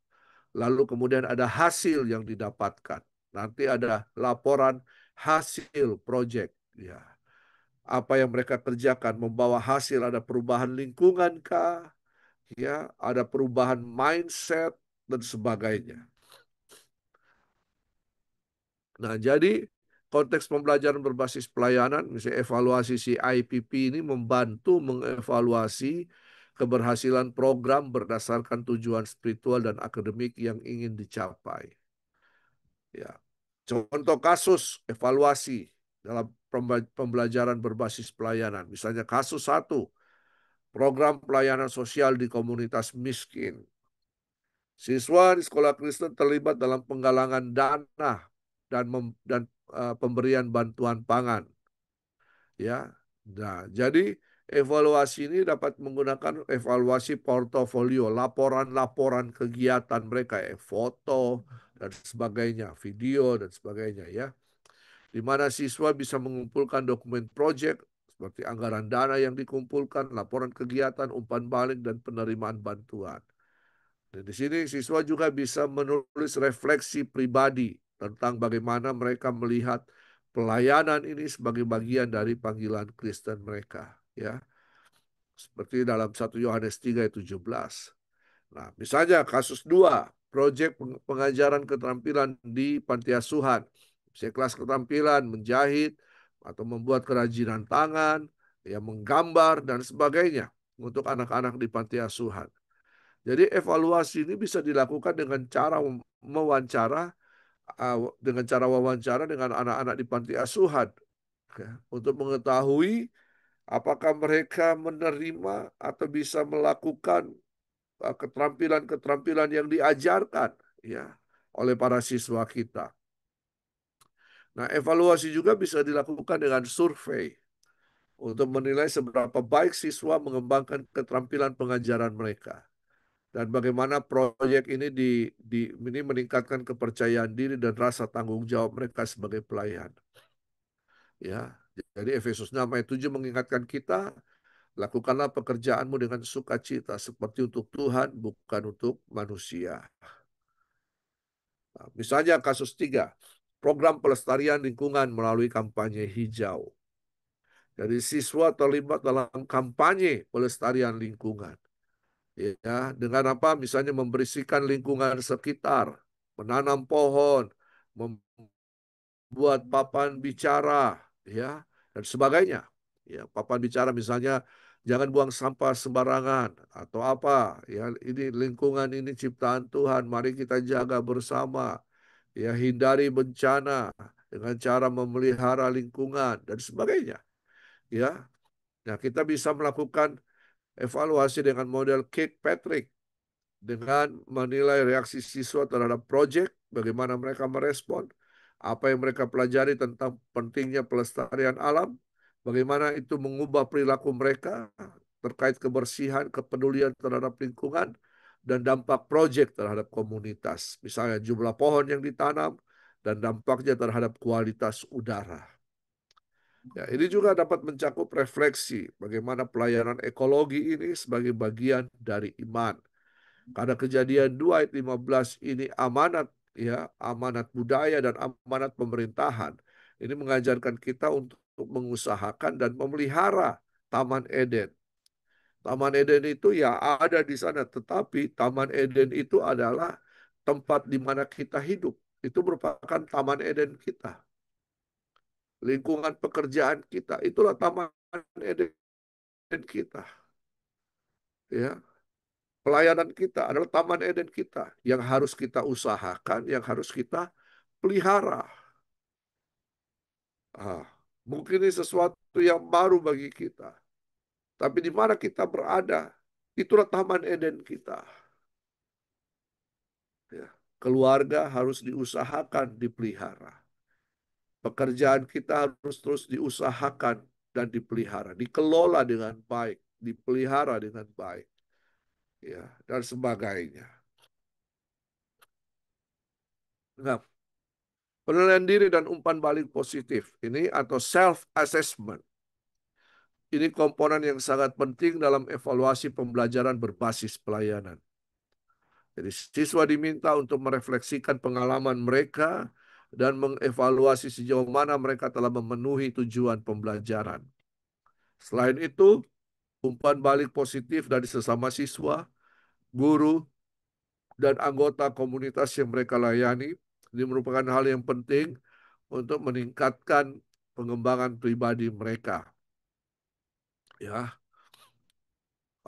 Lalu kemudian ada hasil yang didapatkan. Nanti ada laporan hasil proyek, ya. Apa yang mereka kerjakan membawa hasil, ada perubahan lingkungan kah? Ya, ada perubahan mindset dan sebagainya. Nah, jadi konteks pembelajaran berbasis pelayanan, misalnya evaluasi si IPP ini membantu mengevaluasi keberhasilan program berdasarkan tujuan spiritual dan akademik yang ingin dicapai. Ya. Contoh kasus evaluasi dalam pembelajaran berbasis pelayanan. Misalnya kasus satu, program pelayanan sosial di komunitas miskin. Siswa di sekolah Kristen terlibat dalam penggalangan dana dan pemberian bantuan pangan, ya. Nah, jadi evaluasi ini dapat menggunakan evaluasi portofolio, laporan-laporan kegiatan mereka, foto dan sebagainya, video dan sebagainya, ya. Di mana siswa bisa mengumpulkan dokumen proyek seperti anggaran dana yang dikumpulkan, laporan kegiatan, umpan balik, dan penerimaan bantuan. Dan di sini siswa juga bisa menulis refleksi pribadi tentang bagaimana mereka melihat pelayanan ini sebagai bagian dari panggilan Kristen mereka, ya. Seperti dalam 1 Yohanes 3 ayat 17. Nah, misalnya kasus 2, proyek pengajaran keterampilan di panti asuhan. Misalnya kelas keterampilan menjahit atau membuat kerajinan tangan, ya, menggambar dan sebagainya untuk anak-anak di panti asuhan. Jadi evaluasi ini bisa dilakukan dengan cara mewawancara dengan cara wawancara dengan anak-anak di panti asuhan, ya, untuk mengetahui apakah mereka menerima atau bisa melakukan keterampilan-keterampilan yang diajarkan, ya, oleh para siswa kita. Nah, evaluasi juga bisa dilakukan dengan survei untuk menilai seberapa baik siswa mengembangkan keterampilan pengajaran mereka dan bagaimana proyek ini meningkatkan kepercayaan diri dan rasa tanggung jawab mereka sebagai pelayan. Ya, jadi Efesus 6 ayat 7 mengingatkan kita, lakukanlah pekerjaanmu dengan sukacita seperti untuk Tuhan, bukan untuk manusia. Nah, misalnya kasus 3, program pelestarian lingkungan melalui kampanye hijau. Jadi siswa terlibat dalam kampanye pelestarian lingkungan. Ya, dengan apa? Misalnya membersihkan lingkungan sekitar, menanam pohon, membuat papan bicara, ya, dan sebagainya. Ya, papan bicara misalnya jangan buang sampah sembarangan atau apa, ya, ini lingkungan ini ciptaan Tuhan, mari kita jaga bersama. Ya, hindari bencana dengan cara memelihara lingkungan dan sebagainya. Ya, nah kita bisa melakukan evaluasi dengan model Kirkpatrick dengan menilai reaksi siswa terhadap proyek, bagaimana mereka merespon, apa yang mereka pelajari tentang pentingnya pelestarian alam, bagaimana itu mengubah perilaku mereka terkait kebersihan, kepedulian terhadap lingkungan, dan dampak proyek terhadap komunitas. Misalnya jumlah pohon yang ditanam dan dampaknya terhadap kualitas udara. Ya, ini juga dapat mencakup refleksi bagaimana pelayanan ekologi ini sebagai bagian dari iman. Karena kejadian 2 ayat 15 ini amanat, ya, amanat budaya dan amanat pemerintahan. Ini mengajarkan kita untuk mengusahakan dan memelihara Taman Eden. Taman Eden itu ya ada di sana, tetapi Taman Eden itu adalah tempat di mana kita hidup. Itu merupakan Taman Eden kita. Lingkungan pekerjaan kita, itulah Taman Eden kita. Ya, pelayanan kita adalah Taman Eden kita yang harus kita usahakan, yang harus kita pelihara. Ah, mungkin ini sesuatu yang baru bagi kita. Tapi di mana kita berada, itulah Taman Eden kita. Ya. Keluarga harus diusahakan, dipelihara. Pekerjaan kita harus terus diusahakan dan dipelihara. Dikelola dengan baik, dipelihara dengan baik. Ya, dan sebagainya. Nah, penilaian diri dan umpan balik positif ini atau self assessment. Ini komponen yang sangat penting dalam evaluasi pembelajaran berbasis pelayanan. Jadi siswa diminta untuk merefleksikan pengalaman mereka dan mengevaluasi sejauh mana mereka telah memenuhi tujuan pembelajaran. Selain itu, umpan balik positif dari sesama siswa, guru, dan anggota komunitas yang mereka layani ini merupakan hal yang penting untuk meningkatkan pengembangan pribadi mereka. Ya,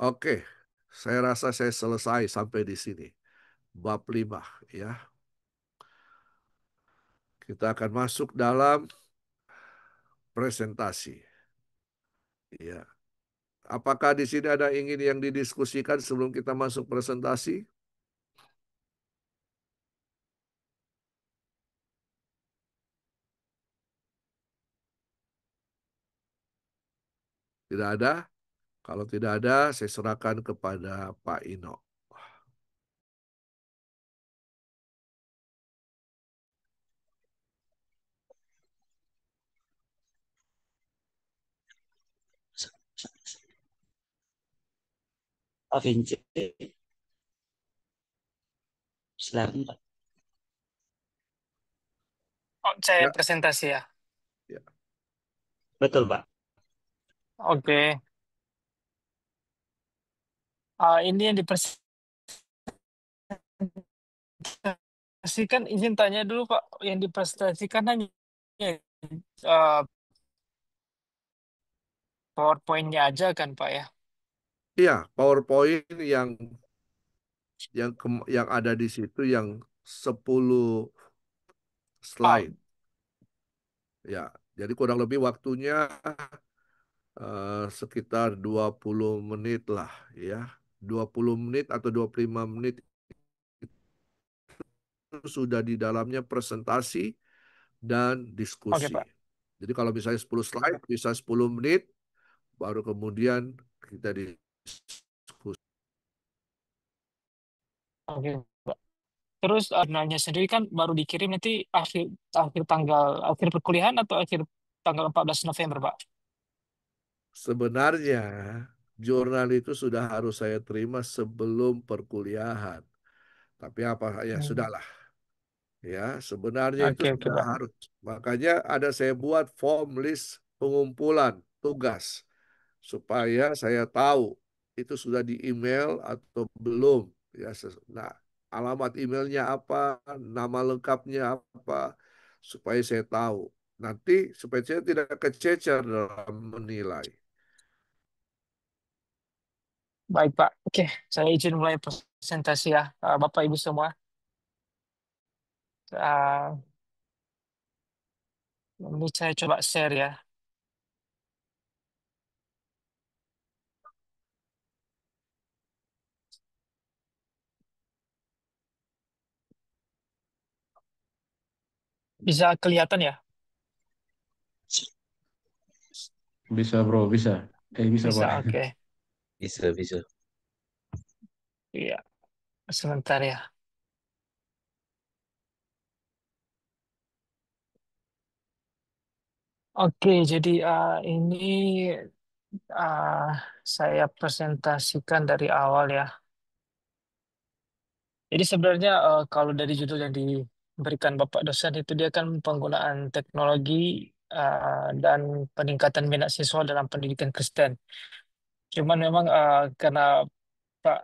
oke. Saya rasa saya selesai sampai di sini. Bab 5, ya. Kita akan masuk dalam presentasi. Ya. Apakah di sini ada ingin yang didiskusikan sebelum kita masuk presentasi? Tidak ada? Kalau tidak ada, saya serahkan kepada Pak Ino. Pak Vinci, silakan Pak. Oh, saya Ya, presentasi ya. ya. Betul Pak. Oke. Ini yang dipresentasikan, izin tanya dulu Pak, yang dipresentasikan hanya uh, PowerPoint-nya aja kan Pak ya? Iya, PowerPoint yang ada di situ yang 10 Ah, slide. Ya, jadi kurang lebih waktunya sekitar 20 menit lah, ya. 20 menit atau 25 menit itu sudah di dalamnya presentasi dan oke diskusi. Pak. Jadi kalau misalnya 10 slide bisa 10 menit, baru kemudian kita diskusi. Oke Pak. Terus nanya sendiri kan baru dikirim nanti akhir akhir tanggal akhir perkuliahan atau akhir tanggal 14 November Pak? Sebenarnya jurnal itu sudah harus saya terima sebelum perkuliahan. Tapi apa ya Hmm. sudahlah. Ya, sebenarnya itu Oke, oke, sudah Pak. harus. Makanya ada saya buat form list pengumpulan tugas supaya saya tahu itu sudah di email atau belum. Ya, nah, alamat emailnya apa, nama lengkapnya apa, supaya saya tahu. Nanti supaya saya tidak kececer dalam menilai. Baik, Pak. Oke, saya izin mulai presentasi ya, Bapak Ibu semua. Ah, ini saya coba share ya. Bisa kelihatan ya? Bisa bro, bisa. Bisa Bisa, Pak. oke. Bisa, bisa. Iya, sebentar ya. Oke, jadi ini ah, saya presentasikan dari awal ya. Jadi sebenarnya kalau dari judul yang diberikan Bapak dosen itu dia kan penggunaan teknologi dan peningkatan minat siswa dalam pendidikan Kristen. Cuman memang karena Pak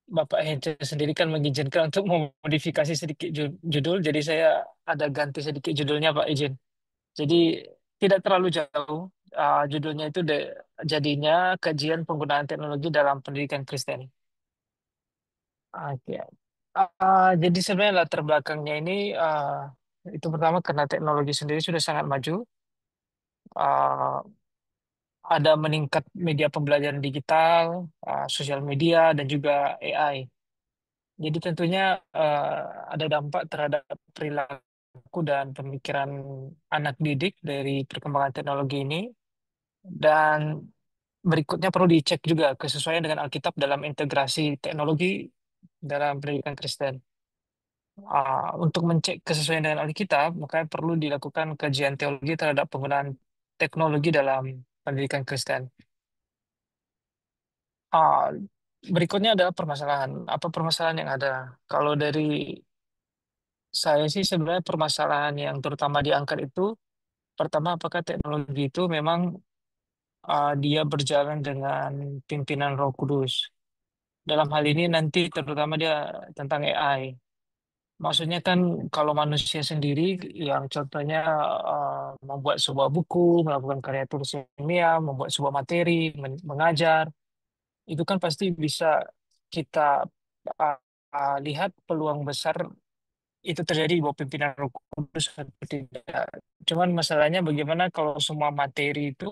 Bapak Hence sendiri kan mengizinkan untuk memodifikasi sedikit judul, jadi saya ada ganti sedikit judulnya Pak izin. Jadi tidak terlalu jauh. Judulnya itu jadinya kajian penggunaan teknologi dalam pendidikan Kristen. Oke. Jadi sebenarnya latar belakangnya ini itu pertama karena teknologi sendiri sudah sangat maju. Ah, ada meningkat media pembelajaran digital, sosial media, dan juga AI. Jadi tentunya ada dampak terhadap perilaku dan pemikiran anak didik dari perkembangan teknologi ini. Dan berikutnya perlu dicek juga kesesuaian dengan Alkitab dalam integrasi teknologi dalam pendidikan Kristen. Untuk mencek kesesuaian dengan Alkitab, maka perlu dilakukan kajian teologi terhadap penggunaan teknologi dalam pendidikan Kristen. Ah, Berikutnya adalah permasalahan. Apa permasalahan yang ada? Kalau dari saya sih sebenarnya permasalahan yang terutama diangkat itu, pertama apakah teknologi itu memang dia berjalan dengan pimpinan Roh Kudus. Dalam hal ini nanti terutama dia tentang AI. Maksudnya kan kalau manusia sendiri yang contohnya membuat sebuah buku, melakukan karya tulis ilmiah, membuat sebuah materi, mengajar, itu kan pasti bisa kita uh, lihat peluang besar itu terjadi di bawah pimpinan Roh Kudus atau tidak. Cuman masalahnya bagaimana kalau semua materi itu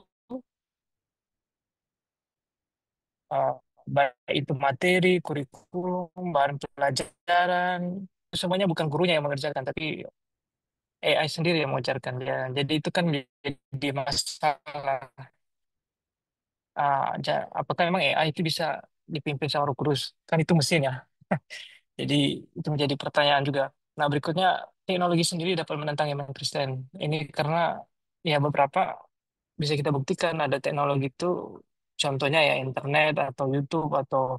uh, baik itu materi, kurikulum, bahan pelajaran, semuanya bukan gurunya yang mengerjakan, tapi AI sendiri yang mengajarkan dia. Jadi itu kan jadi masalah. Apakah memang AI itu bisa dipimpin sama Roh Kudus? Kan itu mesin ya. Jadi itu menjadi pertanyaan juga. Nah berikutnya teknologi sendiri dapat menentang iman Kristen. Ini karena ya beberapa bisa kita buktikan ada teknologi itu, contohnya ya internet atau YouTube atau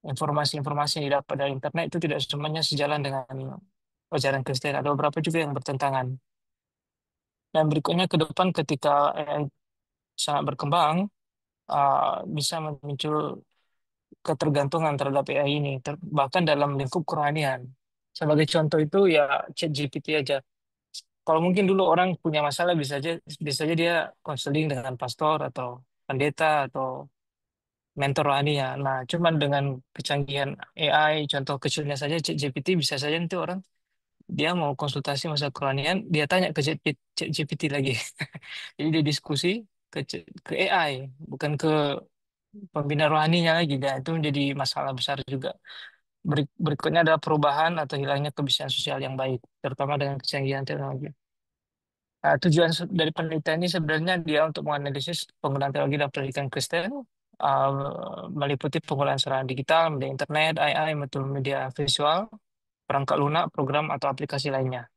informasi-informasi yang didapat dari internet itu tidak semuanya sejalan dengan ajaran Kristen. Ada beberapa juga yang bertentangan. Dan berikutnya ke depan ketika AI sangat berkembang, bisa muncul ketergantungan terhadap AI ini, bahkan dalam lingkup kerohanian. Sebagai contoh itu ya ChatGPT aja. Kalau mungkin dulu orang punya masalah bisa aja dia konseling dengan pastor atau pendeta atau mentor rohaninya. Nah, cuman dengan kecanggihan AI, contoh kecilnya saja ChatGPT bisa saja nanti orang dia mau konsultasi masalah kerohanian, dia tanya ke ChatGPT lagi. Jadi dia diskusi ke AI, bukan ke pembina rohaninya lagi. Dan itu menjadi masalah besar juga. Berikutnya adalah perubahan atau hilangnya kebiasaan sosial yang baik, terutama dengan kecanggihan teknologi. Tujuan dari penelitian ini sebenarnya dia untuk menganalisis penggunaan teknologi dalam pendidikan Kristen, meliputi penggunaan serangan digital, media internet, AI, media visual, perangkat lunak, program, atau aplikasi lainnya.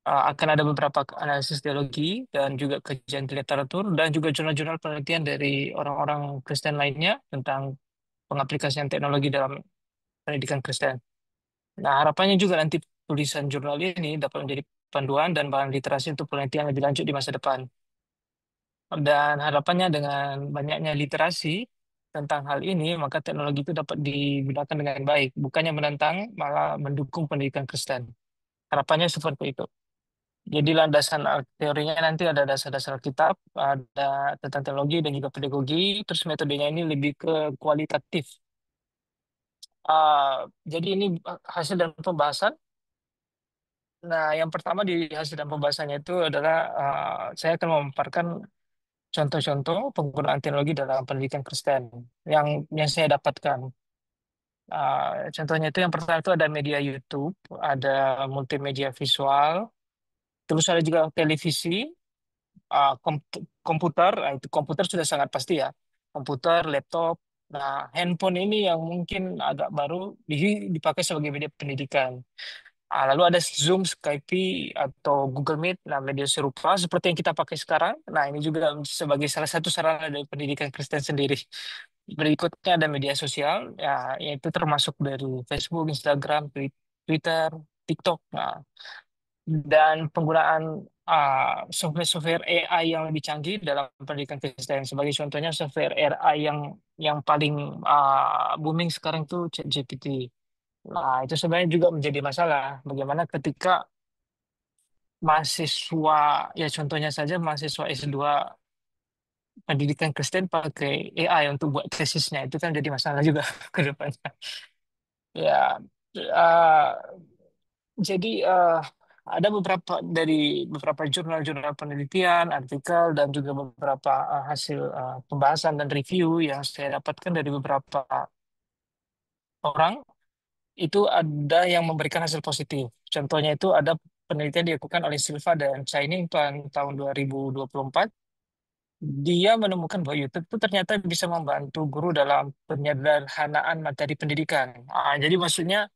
Akan ada beberapa analisis teologi dan juga kajian literatur dan juga jurnal-jurnal penelitian dari orang-orang Kristen lainnya tentang pengaplikasian teknologi dalam pendidikan Kristen. Nah, harapannya juga nanti tulisan jurnal ini dapat menjadi panduan dan bahan literasi untuk penelitian lebih lanjut di masa depan. Dan harapannya dengan banyaknya literasi tentang hal ini, maka teknologi itu dapat digunakan dengan baik, bukannya menentang, malah mendukung pendidikan Kristen. Harapannya seperti itu. Jadi landasan teorinya nanti ada dasar-dasar kitab, ada tentang teknologi dan juga pedagogi, terus metodenya ini lebih ke kualitatif. Jadi ini hasil dan pembahasan. Nah, yang pertama di hasil dan pembahasannya itu adalah saya akan memaparkan contoh-contoh penggunaan teknologi dalam pendidikan Kristen yang saya dapatkan. Contohnya itu yang pertama itu ada media YouTube, ada multimedia visual, terus ada juga televisi, komputer. Itu komputer sudah sangat pasti ya, komputer, laptop. Nah, handphone ini yang mungkin agak baru dipakai sebagai media pendidikan. Lalu ada Zoom, Skype, atau Google Meet, nah media serupa seperti yang kita pakai sekarang. Nah, ini juga sebagai salah satu sarana dari pendidikan Kristen sendiri. Berikutnya ada media sosial, ya, yaitu termasuk dari Facebook, Instagram, Twitter, TikTok. Nah, dan penggunaan software-software AI yang lebih canggih dalam pendidikan Kristen. Sebagai contohnya software AI yang paling booming sekarang itu ChatGPT. Nah, itu sebenarnya juga menjadi masalah. Bagaimana ketika mahasiswa, ya contohnya saja mahasiswa S2 pendidikan Kristen pakai AI untuk buat tesisnya, itu kan jadi masalah juga ke depannya. Ya, eh, jadi ada beberapa jurnal-jurnal penelitian, artikel, dan juga beberapa hasil pembahasan dan review yang saya dapatkan dari beberapa orang itu ada yang memberikan hasil positif. Contohnya itu ada penelitian dilakukan oleh Silva dan Chaining tahun 2024. Dia menemukan bahwa YouTube itu ternyata bisa membantu guru dalam penyederhanaan materi pendidikan. Jadi maksudnya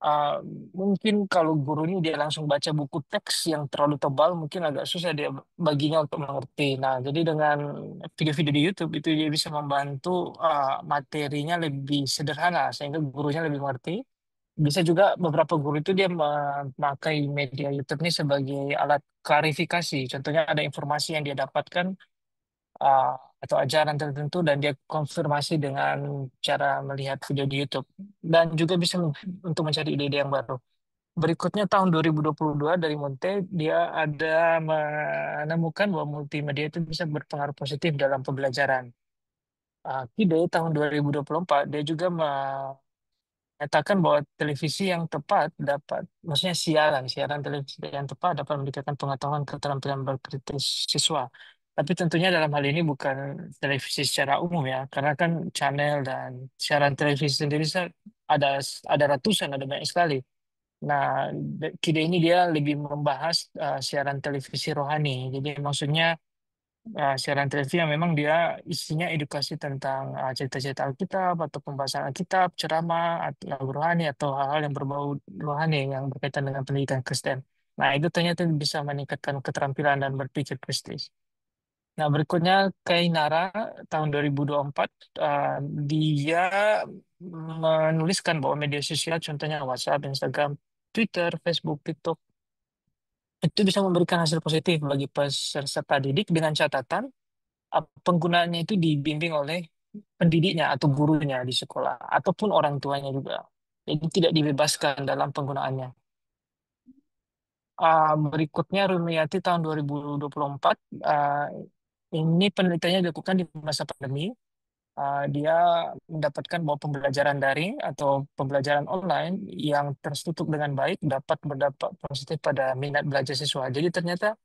uh, mungkin kalau guru ini dia langsung baca buku teks yang terlalu tebal, mungkin agak susah dia baginya untuk mengerti. Nah, jadi dengan video-video di YouTube itu dia bisa membantu materinya lebih sederhana sehingga gurunya lebih mengerti. Bisa juga beberapa guru itu dia memakai media YouTube ini sebagai alat klarifikasi. Contohnya ada informasi yang dia dapatkan uh, atau ajaran tertentu dan dia konfirmasi dengan cara melihat video di YouTube. Dan juga bisa untuk mencari ide-ide yang baru. Berikutnya tahun 2022 dari Monte dia ada menemukan bahwa multimedia itu bisa berpengaruh positif dalam pembelajaran. Kide tahun 2024 dia juga menyatakan bahwa televisi yang tepat dapat, maksudnya siaran televisi yang tepat dapat meningkatkan pengetahuan keterampilan berkritis siswa. Tapi tentunya dalam hal ini bukan televisi secara umum ya, karena kan channel dan siaran televisi sendiri ada ratusan, ada banyak sekali. Nah, Kide ini dia lebih membahas siaran televisi rohani. Jadi maksudnya siaran televisi yang memang dia isinya edukasi tentang cerita-cerita Alkitab atau pembahasan Alkitab, ceramah, atau lagu rohani atau hal-hal yang berbau rohani yang berkaitan dengan pendidikan Kristen. Nah, itu ternyata bisa meningkatkan keterampilan dan berpikir kritis. Nah, berikutnya Kainara tahun 2024 dia menuliskan bahwa media sosial contohnya WhatsApp, Instagram, Twitter, Facebook, TikTok itu bisa memberikan hasil positif bagi peserta didik dengan catatan penggunaannya itu dibimbing oleh pendidiknya atau gurunya di sekolah ataupun orang tuanya juga. Jadi tidak dibebaskan dalam penggunaannya. Berikutnya Rumiati tahun 2024 ini penelitiannya dilakukan di masa pandemi. Dia mendapatkan bahwa pembelajaran daring atau pembelajaran online yang tertutup dengan baik dapat berdampak positif pada minat belajar siswa. Jadi ternyata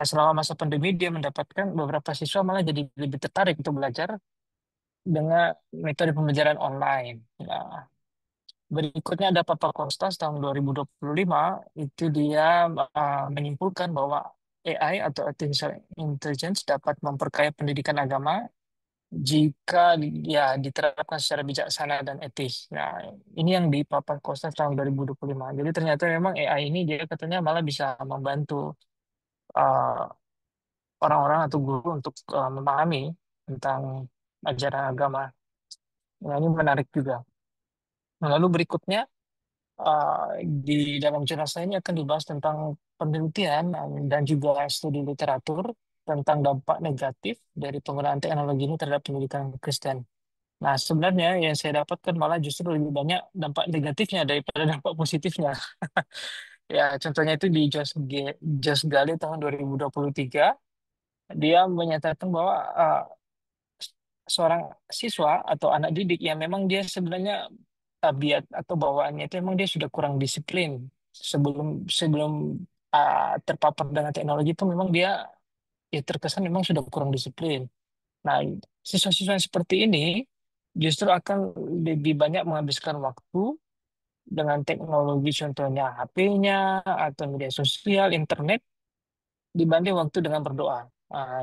selama masa pandemi dia mendapatkan beberapa siswa malah jadi lebih tertarik untuk belajar dengan metode pembelajaran online. Nah, berikutnya ada Papa Kostas tahun 2025 itu dia menyimpulkan bahwa AI atau Artificial Intelligence dapat memperkaya pendidikan agama jika ya diterapkan secara bijaksana dan etis. Nah, ini yang di Papan Kostas tahun 2025. Jadi ternyata memang AI ini dia katanya malah bisa membantu uh, orang-orang atau guru untuk memahami tentang ajaran agama. Nah, ini menarik juga. Nah, lalu berikutnya Di dalam jurnal saya ini akan dibahas tentang penelitian dan juga studi literatur tentang dampak negatif dari penggunaan teknologi ini terhadap pendidikan Kristen. Nah, sebenarnya yang saya dapatkan malah justru lebih banyak dampak negatifnya daripada dampak positifnya. Ya, contohnya itu di Josh Gale tahun 2023, dia menyatakan bahwa seorang siswa atau anak didik yang memang dia sebenarnya tabiat atau bawaannya itu memang dia sudah kurang disiplin sebelum sebelum terpapar dengan teknologi itu memang dia ya terkesan memang sudah kurang disiplin. Nah, siswa-siswa yang seperti ini justru akan lebih banyak menghabiskan waktu dengan teknologi, contohnya HP-nya atau media sosial, internet, dibanding waktu dengan berdoa.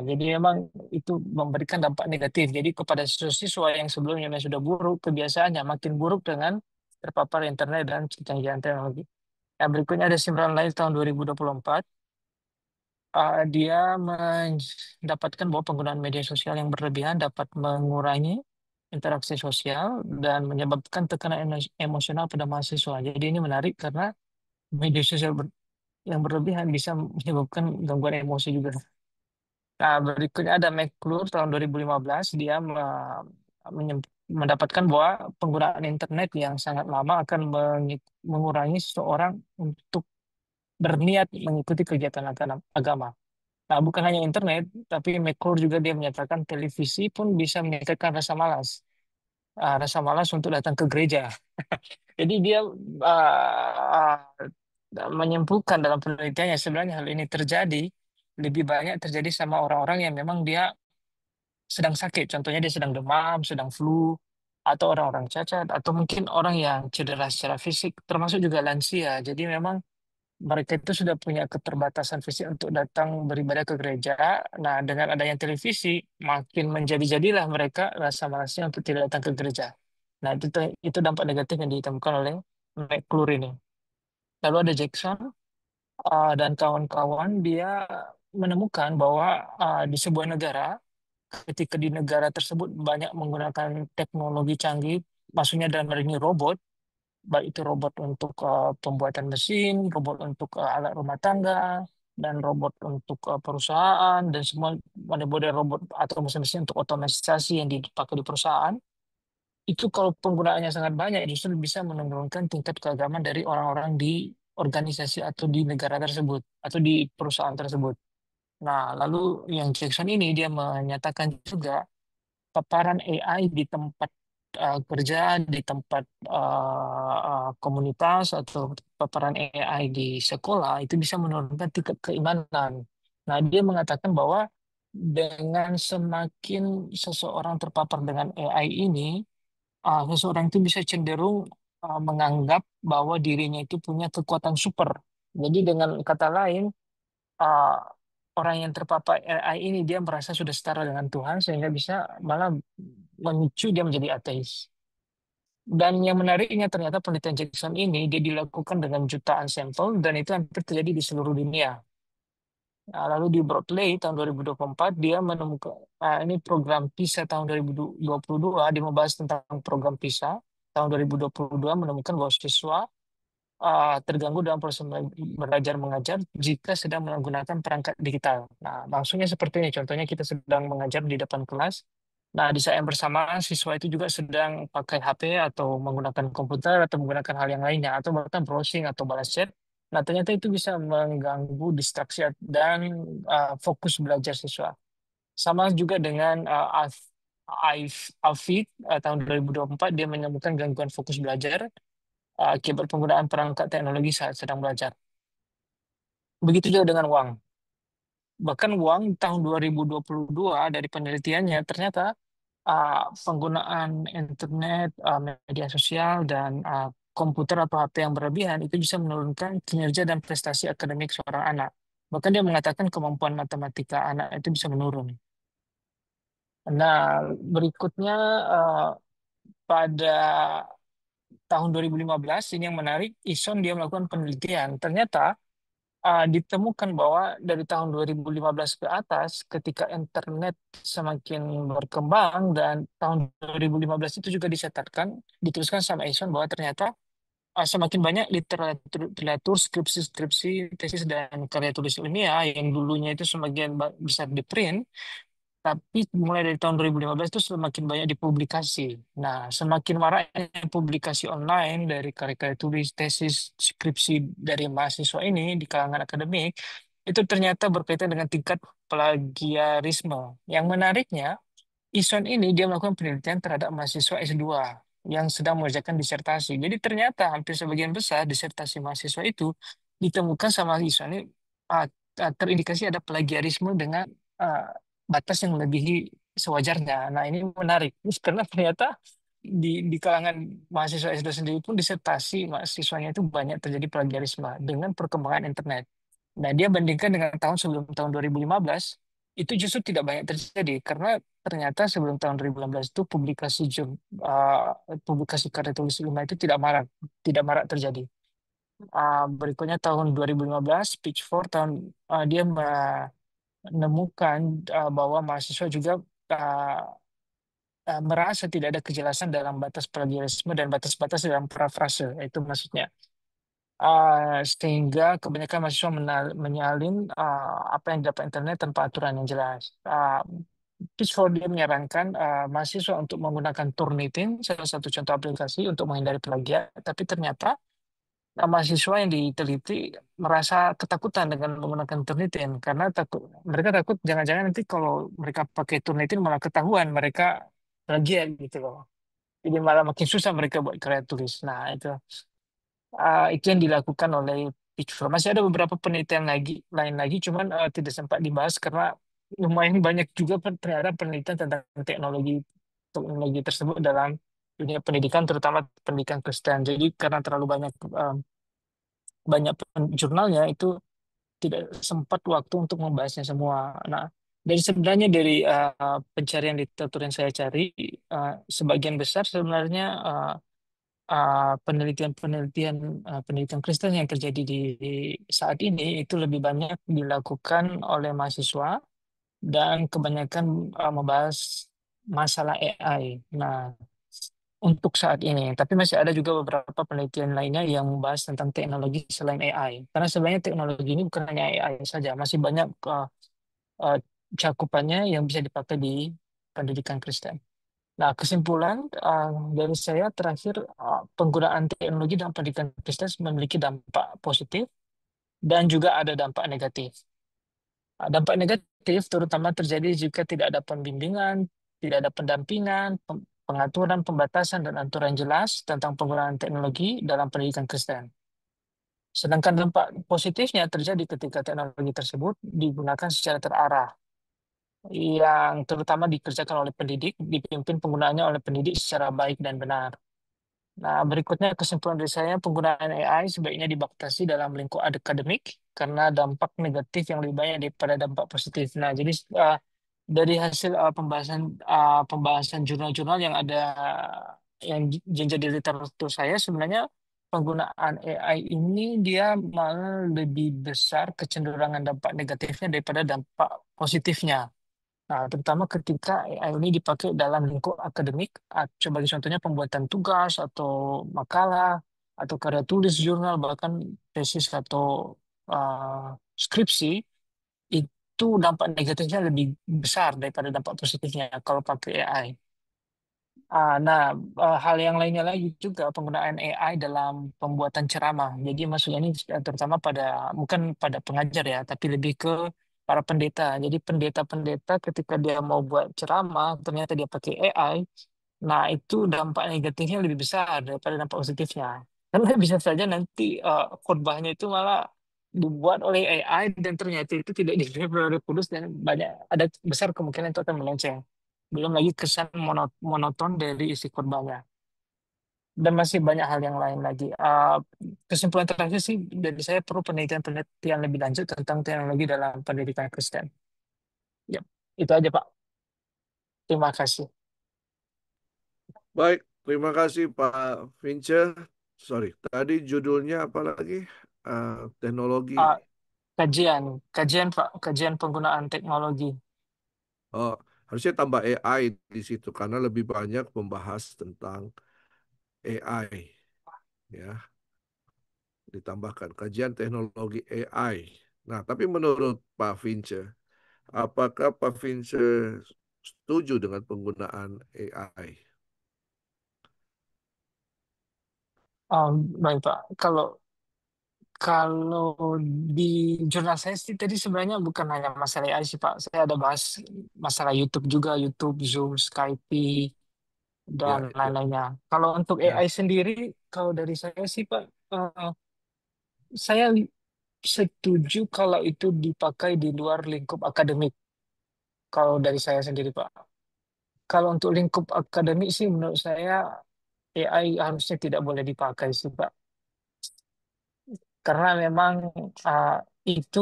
Jadi memang itu memberikan dampak negatif. Jadi kepada siswa yang sebelumnya memang sudah buruk, kebiasaannya makin buruk dengan terpapar internet dan kecanggihan teknologi. Yang berikutnya ada Simran Lail tahun 2024. Dia mendapatkan bahwa penggunaan media sosial yang berlebihan dapat mengurangi interaksi sosial dan menyebabkan tekanan emosional pada mahasiswa. Jadi ini menarik karena media sosial yang berlebihan bisa menyebabkan gangguan emosi juga. Nah, berikutnya ada McClure tahun 2015. Dia mendapatkan bahwa penggunaan internet yang sangat lama akan mengurangi seseorang untuk berniat mengikuti kegiatan agama. Nah, bukan hanya internet, tapi McClure juga dia menyatakan televisi pun bisa meningkatkan rasa malas untuk datang ke gereja. Jadi dia uh, menyimpulkan dalam penelitiannya sebenarnya hal ini terjadi lebih banyak terjadi sama orang-orang yang memang dia sedang sakit. Contohnya dia sedang demam, sedang flu, atau orang-orang cacat, atau mungkin orang yang cedera secara fisik, termasuk juga lansia. Jadi memang mereka itu sudah punya keterbatasan fisik untuk datang beribadah ke gereja. Nah, dengan adanya televisi, makin menjadi-jadilah mereka rasa malasnya untuk tidak datang ke gereja. Nah, itu dampak negatif yang ditemukan oleh McClure ini. Lalu ada Jackson dan kawan-kawan, dia menemukan bahwa di sebuah negara, ketika di negara tersebut banyak menggunakan teknologi canggih, maksudnya dalam hal ini robot, baik itu robot untuk pembuatan mesin, robot untuk alat rumah tangga, dan robot untuk perusahaan, dan semua model-model robot atau mesin-mesin untuk otomatisasi yang dipakai di perusahaan, itu kalau penggunaannya sangat banyak, justru bisa menurunkan tingkat keagamaan dari orang-orang di organisasi atau di negara tersebut, atau di perusahaan tersebut. Nah, lalu yang Jackson ini dia menyatakan juga paparan AI di tempat kerja, di tempat komunitas, atau paparan AI di sekolah itu bisa menurunkan tingkat keimanan. Nah, dia mengatakan bahwa dengan semakin seseorang terpapar dengan AI ini, seseorang itu bisa cenderung menganggap bahwa dirinya itu punya kekuatan super. Jadi dengan kata lain, uh, orang yang terpapar AI ini dia merasa sudah setara dengan Tuhan sehingga bisa malah memicu dia menjadi ateis. Dan yang menariknya ternyata penelitian Jackson ini dia dilakukan dengan jutaan sampel dan itu hampir terjadi di seluruh dunia. Nah, lalu di Berkeley tahun 2024 dia menemukan ini program PISA tahun 2022 dia membahas tentang program PISA tahun 2022 menemukan bahwa siswa terganggu dalam proses belajar mengajar jika sedang menggunakan perangkat digital. Nah, maksudnya seperti ini. Contohnya kita sedang mengajar di depan kelas. Nah, di saat yang bersamaan siswa itu juga sedang pakai HP atau menggunakan komputer atau menggunakan hal yang lainnya atau bahkan browsing atau balas chat. Nah, ternyata itu bisa mengganggu distraksi dan fokus belajar siswa. Sama juga dengan Alfie tahun 2024 dia menemukan gangguan fokus belajar akibat penggunaan perangkat teknologi saat sedang belajar. Begitu juga dengan uang. Bahkan uang tahun 2022 dari penelitiannya ternyata penggunaan internet, media sosial, dan komputer atau HP yang berlebihan itu bisa menurunkan kinerja dan prestasi akademik seorang anak. Bahkan dia mengatakan kemampuan matematika anak itu bisa menurun. Nah, berikutnya pada tahun 2015 ini yang menarik, Ison dia melakukan penelitian. Ternyata ditemukan bahwa dari tahun 2015 ke atas, ketika internet semakin berkembang dan tahun 2015 itu juga dicatatkan, dituliskan sama Ison bahwa ternyata semakin banyak literatur, skripsi-skripsi, tesis dan karya tulis ilmiah yang dulunya itu sebagian besar di print, tapi mulai dari tahun 2015 itu semakin banyak dipublikasi. Nah, semakin maraknya publikasi online dari karya-karya tulis, tesis, skripsi dari mahasiswa ini di kalangan akademik, itu ternyata berkaitan dengan tingkat plagiarisme. Yang menariknya, Ison ini dia melakukan penelitian terhadap mahasiswa S2 yang sedang mengerjakan disertasi. Jadi ternyata hampir sebagian besar disertasi mahasiswa itu ditemukan sama Ison ini uh, terindikasi ada plagiarisme dengan uh, batas yang melebihi sewajarnya. Nah ini menarik karena ternyata di kalangan mahasiswa S2 sendiri pun disertasi mahasiswanya itu banyak terjadi plagiarisme dengan perkembangan internet. Nah, dia bandingkan dengan tahun sebelum tahun 2015, itu justru tidak banyak terjadi karena ternyata sebelum tahun 2015 itu publikasi karya tulis ilmiah itu tidak marak terjadi. Berikutnya tahun 2015, Pitchfork dia menemukan bahwa mahasiswa juga uh, merasa tidak ada kejelasan dalam batas plagiarisme dan batas-batas dalam parafrase. Itu maksudnya. Sehingga kebanyakan mahasiswa menyalin apa yang didapat internet tanpa aturan yang jelas. Pitchfork dia menyarankan mahasiswa untuk menggunakan Turnitin, salah satu contoh aplikasi untuk menghindari plagiat, tapi ternyata mahasiswa yang diteliti merasa ketakutan dengan menggunakan Turnitin karena mereka takut jangan-jangan nanti kalau mereka pakai Turnitin malah ketahuan mereka plagiat gitu loh. Jadi malah makin susah mereka buat karya tulis. Nah, itu yang dilakukan oleh Pitchfork. Masih ada beberapa penelitian lain lagi, cuman tidak sempat dibahas karena lumayan banyak juga ternyata penelitian tentang teknologi teknologi tersebut dalam dunia pendidikan, terutama pendidikan Kristen. Jadi karena terlalu banyak jurnalnya, itu tidak sempat waktu untuk membahasnya semua. Nah, dari pencarian literatur yang saya cari, sebagian besar sebenarnya penelitian Kristen yang terjadi di saat ini itu lebih banyak dilakukan oleh mahasiswa dan kebanyakan membahas masalah AI. Nah, untuk saat ini, tapi masih ada juga beberapa penelitian lainnya yang membahas tentang teknologi selain AI. Karena sebenarnya teknologi ini bukan hanya AI saja, masih banyak uh, cakupannya yang bisa dipakai di pendidikan Kristen. Nah, kesimpulan dari saya terakhir, penggunaan teknologi dalam pendidikan Kristen memiliki dampak positif dan juga ada dampak negatif. Dampak negatif terutama terjadi jika tidak ada pembimbingan, tidak ada pendampingan, pengaturan, pembatasan, dan aturan jelas tentang penggunaan teknologi dalam pendidikan Kristen. Sedangkan dampak positifnya terjadi ketika teknologi tersebut digunakan secara terarah, yang terutama dikerjakan oleh pendidik, dipimpin penggunaannya oleh pendidik secara baik dan benar. Nah, berikutnya kesimpulan dari saya, penggunaan AI sebaiknya dibatasi dalam lingkup akademik karena dampak negatif yang lebih banyak daripada dampak positif. Nah, jadi dari hasil pembahasan jurnal-jurnal yang ada yang jadi literatur saya, sebenarnya penggunaan AI ini dia malah lebih besar kecenderungan dampak negatifnya daripada dampak positifnya. Nah, terutama ketika AI ini dipakai dalam lingkup akademik, sebagai contohnya pembuatan tugas atau makalah, atau karya tulis jurnal, bahkan tesis atau skripsi, itu dampak negatifnya lebih besar daripada dampak positifnya kalau pakai AI. Nah, hal yang lainnya lagi juga penggunaan AI dalam pembuatan ceramah. Jadi maksudnya ini terutama bukan pada pengajar ya, tapi lebih ke para pendeta. Jadi pendeta-pendeta ketika dia mau buat ceramah, ternyata dia pakai AI. Nah, itu dampak negatifnya lebih besar daripada dampak positifnya. Karena bisa saja nanti khotbahnya itu malah dibuat oleh AI dan ternyata itu tidak deliver oleh Kudus dan ada besar kemungkinan itu akan melenceng. Belum lagi kesan monoton dari isi khotbahnya. Dan masih banyak hal yang lain lagi. Kesimpulan terakhir sih dari saya perlu penelitian lebih lanjut tentang teknologi dalam pendidikan Kristen. Ya, itu aja Pak. Terima kasih. Baik, terima kasih Pak Vince. Sorry, tadi judulnya apa lagi? Teknologi. Ah, kajian, kajian Pak, kajian penggunaan teknologi. Oh, harusnya tambah AI di situ karena lebih banyak membahas tentang AI, ya. ditambahkan kajian teknologi AI. Nah, tapi menurut Pak Vince, apakah Pak Vince setuju dengan penggunaan AI? Baik Pak, kalau kalau di jurnal saya sih tadi sebenarnya bukan hanya masalah AI sih Pak. Saya ada bahas masalah YouTube juga, YouTube, Zoom, Skype, dan Ya, itu. lain-lainnya. Kalau untuk Ya. AI sendiri, kalau dari saya sih Pak, saya setuju kalau itu dipakai di luar lingkup akademik. Kalau dari saya sendiri Pak. Kalau untuk lingkup akademik sih menurut saya AI harusnya tidak boleh dipakai sih Pak. Karena memang uh, itu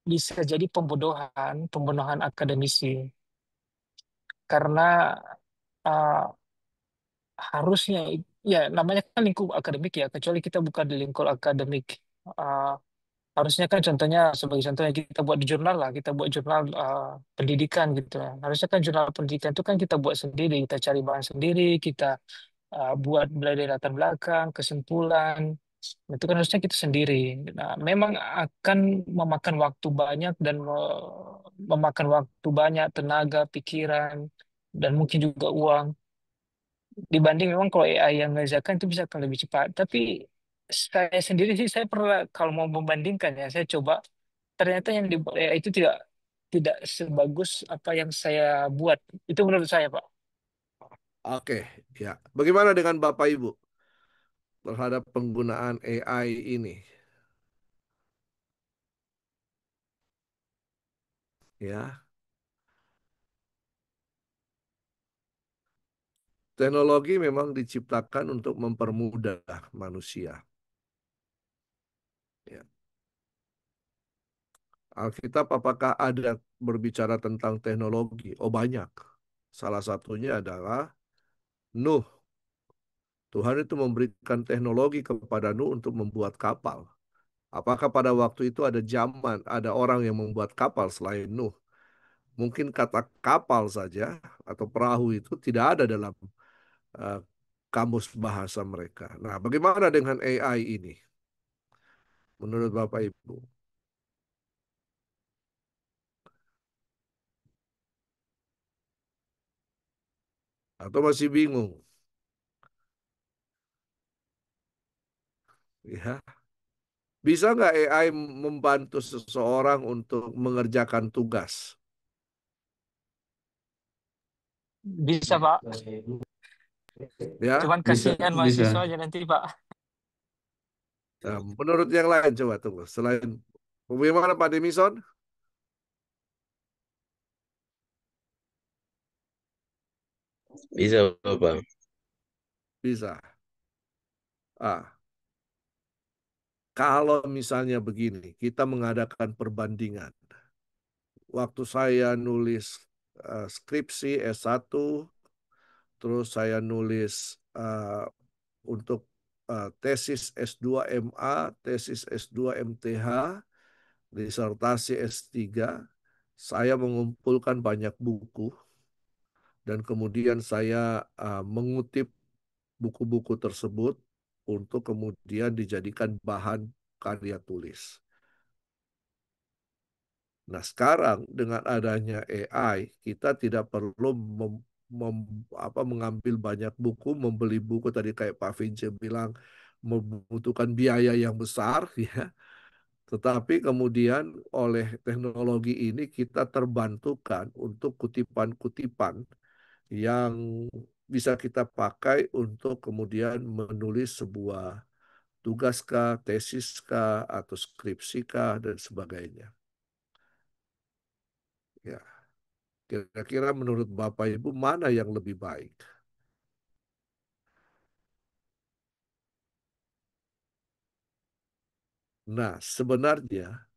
bisa jadi pembodohan akademisi. Karena uh, harusnya, ya namanya kan lingkup akademik ya, kecuali kita bukan di lingkup akademik. Uh, Harusnya kan contohnya, sebagai contohnya kita buat di jurnal lah, kita buat jurnal pendidikan gitu lah. Harusnya kan jurnal pendidikan itu kan kita buat sendiri, kita cari bahan sendiri, kita buat mulai dari latar belakang, kesimpulan, itu kan harusnya kita sendiri. Nah, memang akan memakan waktu banyak dan memakan waktu banyak, tenaga, pikiran, dan mungkin juga uang. Dibanding memang kalau AI yang mengerjakan itu bisa akan lebih cepat. Tapi saya sendiri sih, saya pernah kalau mau membandingkan ya, saya coba ternyata yang dibuat AI itu tidak tidak sebagus apa yang saya buat. Itu menurut saya, Pak. Oke, ya. Bagaimana dengan Bapak Ibu terhadap penggunaan AI ini? Ya, teknologi memang diciptakan untuk mempermudah manusia. Ya. Alkitab apakah ada berbicara tentang teknologi? Oh, banyak. Salah satunya adalah Nuh. Tuhan itu memberikan teknologi kepada Nuh untuk membuat kapal. Apakah pada waktu itu ada orang yang membuat kapal selain Nuh? Mungkin kata kapal saja atau perahu itu tidak ada dalam uh, kamus bahasa mereka. Nah, bagaimana dengan AI ini menurut Bapak Ibu? Atau masih bingung? Ya, bisa nggak AI membantu seseorang untuk mengerjakan tugas? Bisa, Pak. Ya, Cuman Bisa, kasihan bisa. mahasiswanya nanti, Pak. nah, menurut yang lain coba tunggu. Selain bagaimana Pak Demison? Bisa, Bapak. Bisa. Ah, kalau misalnya begini, kita mengadakan perbandingan. Waktu saya nulis skripsi S1, terus saya nulis untuk tesis S2 MA, tesis S2 MTH, disertasi S3, saya mengumpulkan banyak buku dan kemudian saya mengutip buku-buku tersebut untuk kemudian dijadikan bahan karya tulis. Nah, sekarang dengan adanya AI, kita tidak perlu mengambil banyak buku, membeli buku tadi kayak Pak Vince bilang membutuhkan biaya yang besar, ya. Tetapi kemudian oleh teknologi ini kita terbantukan untuk kutipan-kutipan yang bisa kita pakai untuk kemudian menulis sebuah tugas kah, tesis kah, atau skripsi kah, dan sebagainya. Ya, kira-kira menurut Bapak Ibu mana yang lebih baik? Nah, sebenarnya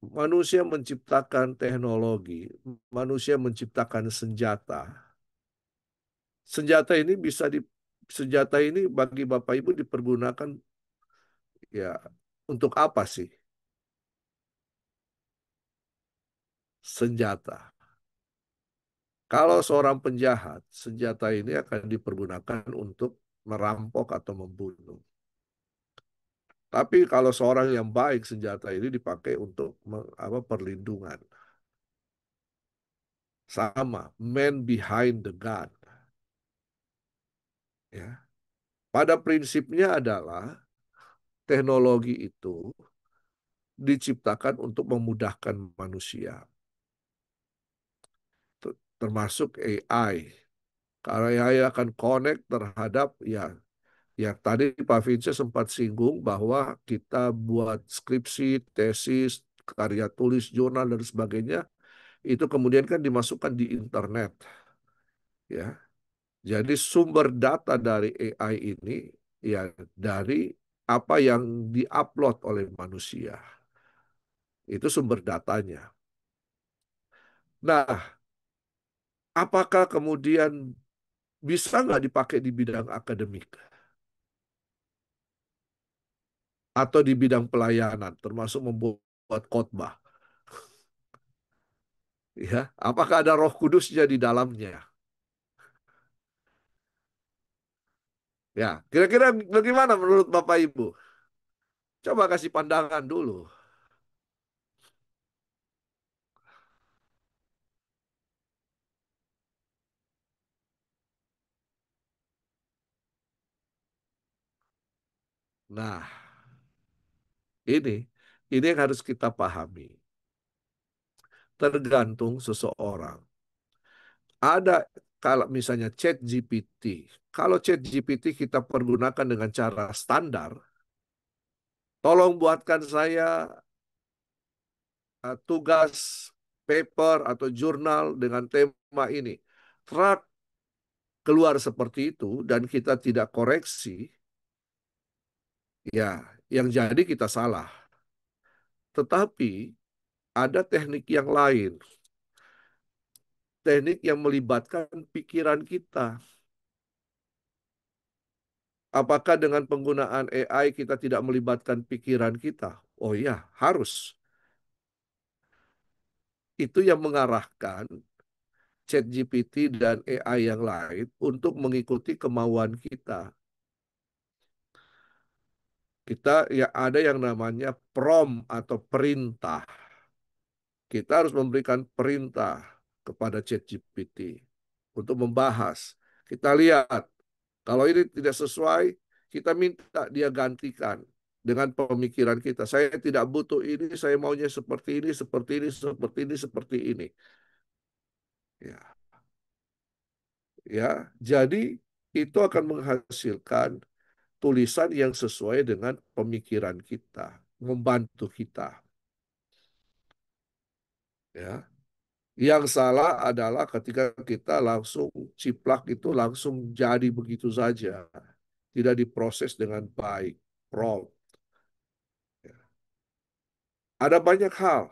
manusia menciptakan teknologi, manusia menciptakan senjata. Senjata ini senjata ini bagi Bapak Ibu dipergunakan ya untuk apa sih? Senjata. Kalau seorang penjahat, senjata ini akan dipergunakan untuk merampok atau membunuh. Tapi kalau seorang yang baik, senjata ini dipakai untuk perlindungan. Sama, man behind the gun. Ya. Pada prinsipnya adalah teknologi itu diciptakan untuk memudahkan manusia, termasuk AI. Karena AI akan connect terhadap ya tadi Pak Vince sempat singgung bahwa kita buat skripsi, tesis, karya tulis, jurnal dan sebagainya itu kemudian kan dimasukkan di internet, ya. Jadi sumber data dari AI ini ya dari apa yang diupload oleh manusia. Itu sumber datanya. Nah, apakah kemudian bisa nggak dipakai di bidang akademik atau di bidang pelayanan, termasuk membuat khotbah? Ya, apakah ada Roh Kudusnya di dalamnya? Ya, kira-kira bagaimana menurut Bapak Ibu? Coba kasih pandangan dulu. Nah, ini ini yang harus kita pahami. Tergantung seseorang. Ada kalau misalnya Chat GPT, kalau Chat GPT kita pergunakan dengan cara standar, tolong buatkan saya tugas paper atau jurnal dengan tema ini. Trak keluar seperti itu dan kita tidak koreksi, ya yang jadi kita salah. Tetapi ada teknik yang lain, teknik yang melibatkan pikiran kita. Apakah dengan penggunaan AI kita tidak melibatkan pikiran kita? Oh iya, harus. Itu yang mengarahkan ChatGPT dan AI yang lain untuk mengikuti kemauan kita. Kita ya ada yang namanya prompt atau perintah. Kita harus memberikan perintah kepada ChatGPT untuk membahas. Kita lihat kalau ini tidak sesuai, kita minta dia gantikan dengan pemikiran kita. Saya tidak butuh ini, saya maunya seperti ini, seperti ini, seperti ini, seperti ini. Ya, ya. Jadi itu akan menghasilkan tulisan yang sesuai dengan pemikiran kita, membantu kita. Ya. Yang salah adalah ketika kita langsung ciplak itu langsung jadi begitu saja, tidak diproses dengan baik, prompt. Ada banyak hal,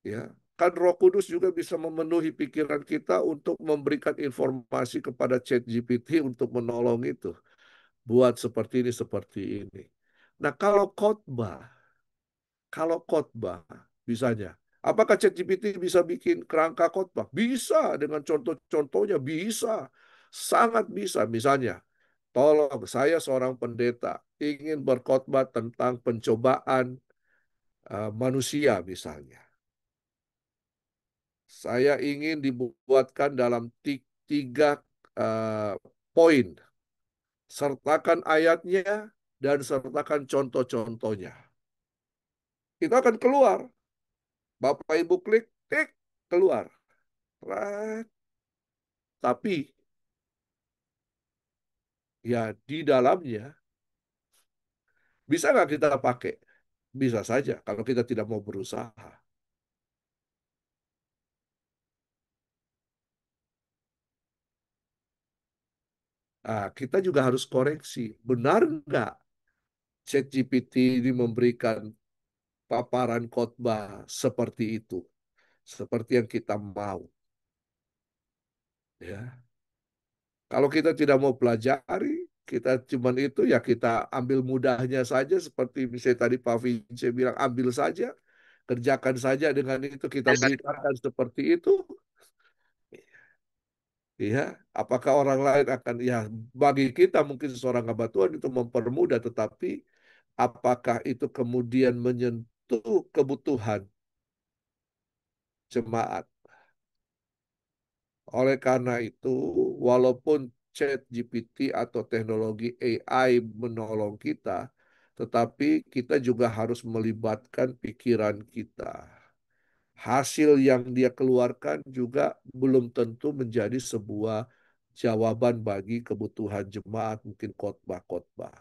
ya. Kan Roh Kudus juga bisa memenuhi pikiran kita untuk memberikan informasi kepada ChatGPT untuk menolong itu, buat seperti ini, seperti ini. Nah, kalau khotbah, misalnya, apakah ChatGPT bisa bikin kerangka khotbah? Bisa, dengan contoh-contohnya bisa. Sangat bisa. Misalnya, tolong saya seorang pendeta ingin berkhotbah tentang pencobaan manusia misalnya. Saya ingin dibuatkan dalam tiga uh, poin. Sertakan ayatnya dan sertakan contoh-contohnya. Itu akan keluar. Bapak Ibu klik, tik, keluar. Tapi ya di dalamnya bisa nggak kita pakai? Bisa saja kalau kita tidak mau berusaha. Nah, kita juga harus koreksi. Benar nggak ChatGPT ini memberikan paparan khotbah seperti itu? Seperti yang kita mau. Ya. Kalau kita tidak mau pelajari, kita cuman itu ya kita ambil mudahnya saja seperti misalnya tadi Pak Vince bilang ambil saja, kerjakan saja dengan itu kita beritakan seperti itu. Ya, apakah orang lain akan ya bagi kita mungkin seorang hamba Tuhan itu mempermudah tetapi apakah itu kemudian menyentuh kebutuhan jemaat. Oleh karena itu, walaupun ChatGPT atau teknologi AI menolong kita, tetapi kita juga harus melibatkan pikiran kita. Hasil yang dia keluarkan juga belum tentu menjadi sebuah jawaban bagi kebutuhan jemaat, mungkin khotbah-khotbah.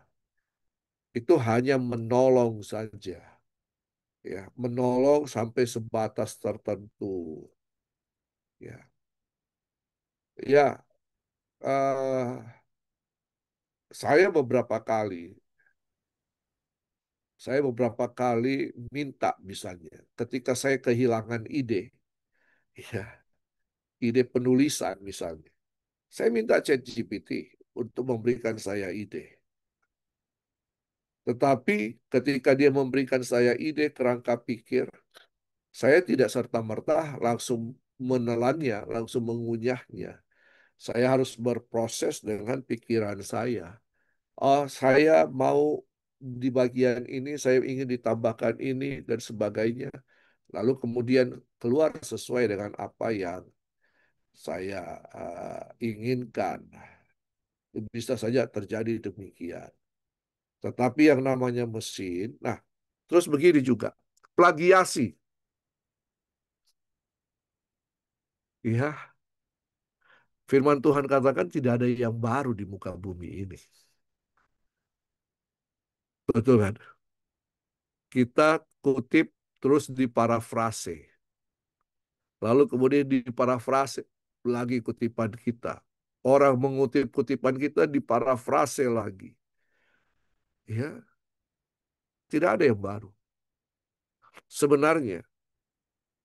Itu hanya menolong saja, ya, menolong sampai sebatas tertentu, ya. Ya, eh, saya beberapa kali, minta misalnya, ketika saya kehilangan ide, ya, ide penulisan misalnya, saya minta ChatGPT untuk memberikan saya ide. Tetapi ketika dia memberikan saya ide kerangka pikir, saya tidak serta-merta langsung menelannya, langsung mengunyahnya. Saya harus berproses dengan pikiran saya. Oh, saya mau di bagian ini, saya ingin ditambahkan ini, dan sebagainya. Lalu kemudian keluar sesuai dengan apa yang saya inginkan. Bisa saja terjadi demikian. Tetapi yang namanya mesin, nah, terus begini juga, plagiasi. Ya, firman Tuhan katakan tidak ada yang baru di muka bumi ini. Betul kan? Kita kutip terus diparafrase. Lalu kemudian diparafrase lagi kutipan kita. Orang mengutip kutipan kita diparafrase lagi. Ya, tidak ada yang baru. Sebenarnya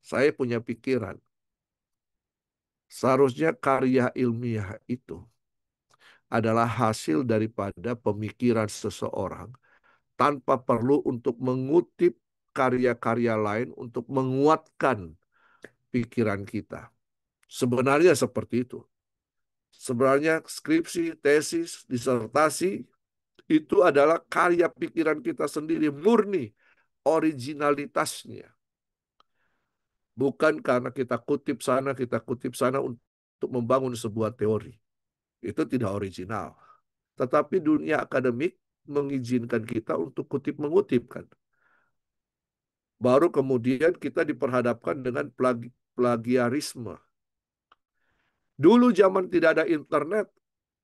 saya punya pikiran. Seharusnya karya ilmiah itu adalah hasil daripada pemikiran seseorang tanpa perlu untuk mengutip karya-karya lain untuk menguatkan pikiran kita. Sebenarnya seperti itu. Sebenarnya skripsi, tesis, disertasi itu adalah karya pikiran kita sendiri, murni, originalitasnya. Bukan karena kita kutip sana untuk membangun sebuah teori. Itu tidak original. Tetapi dunia akademik mengizinkan kita untuk kutip-mengutip kan. Baru kemudian kita diperhadapkan dengan plagiarisme. Dulu zaman tidak ada internet,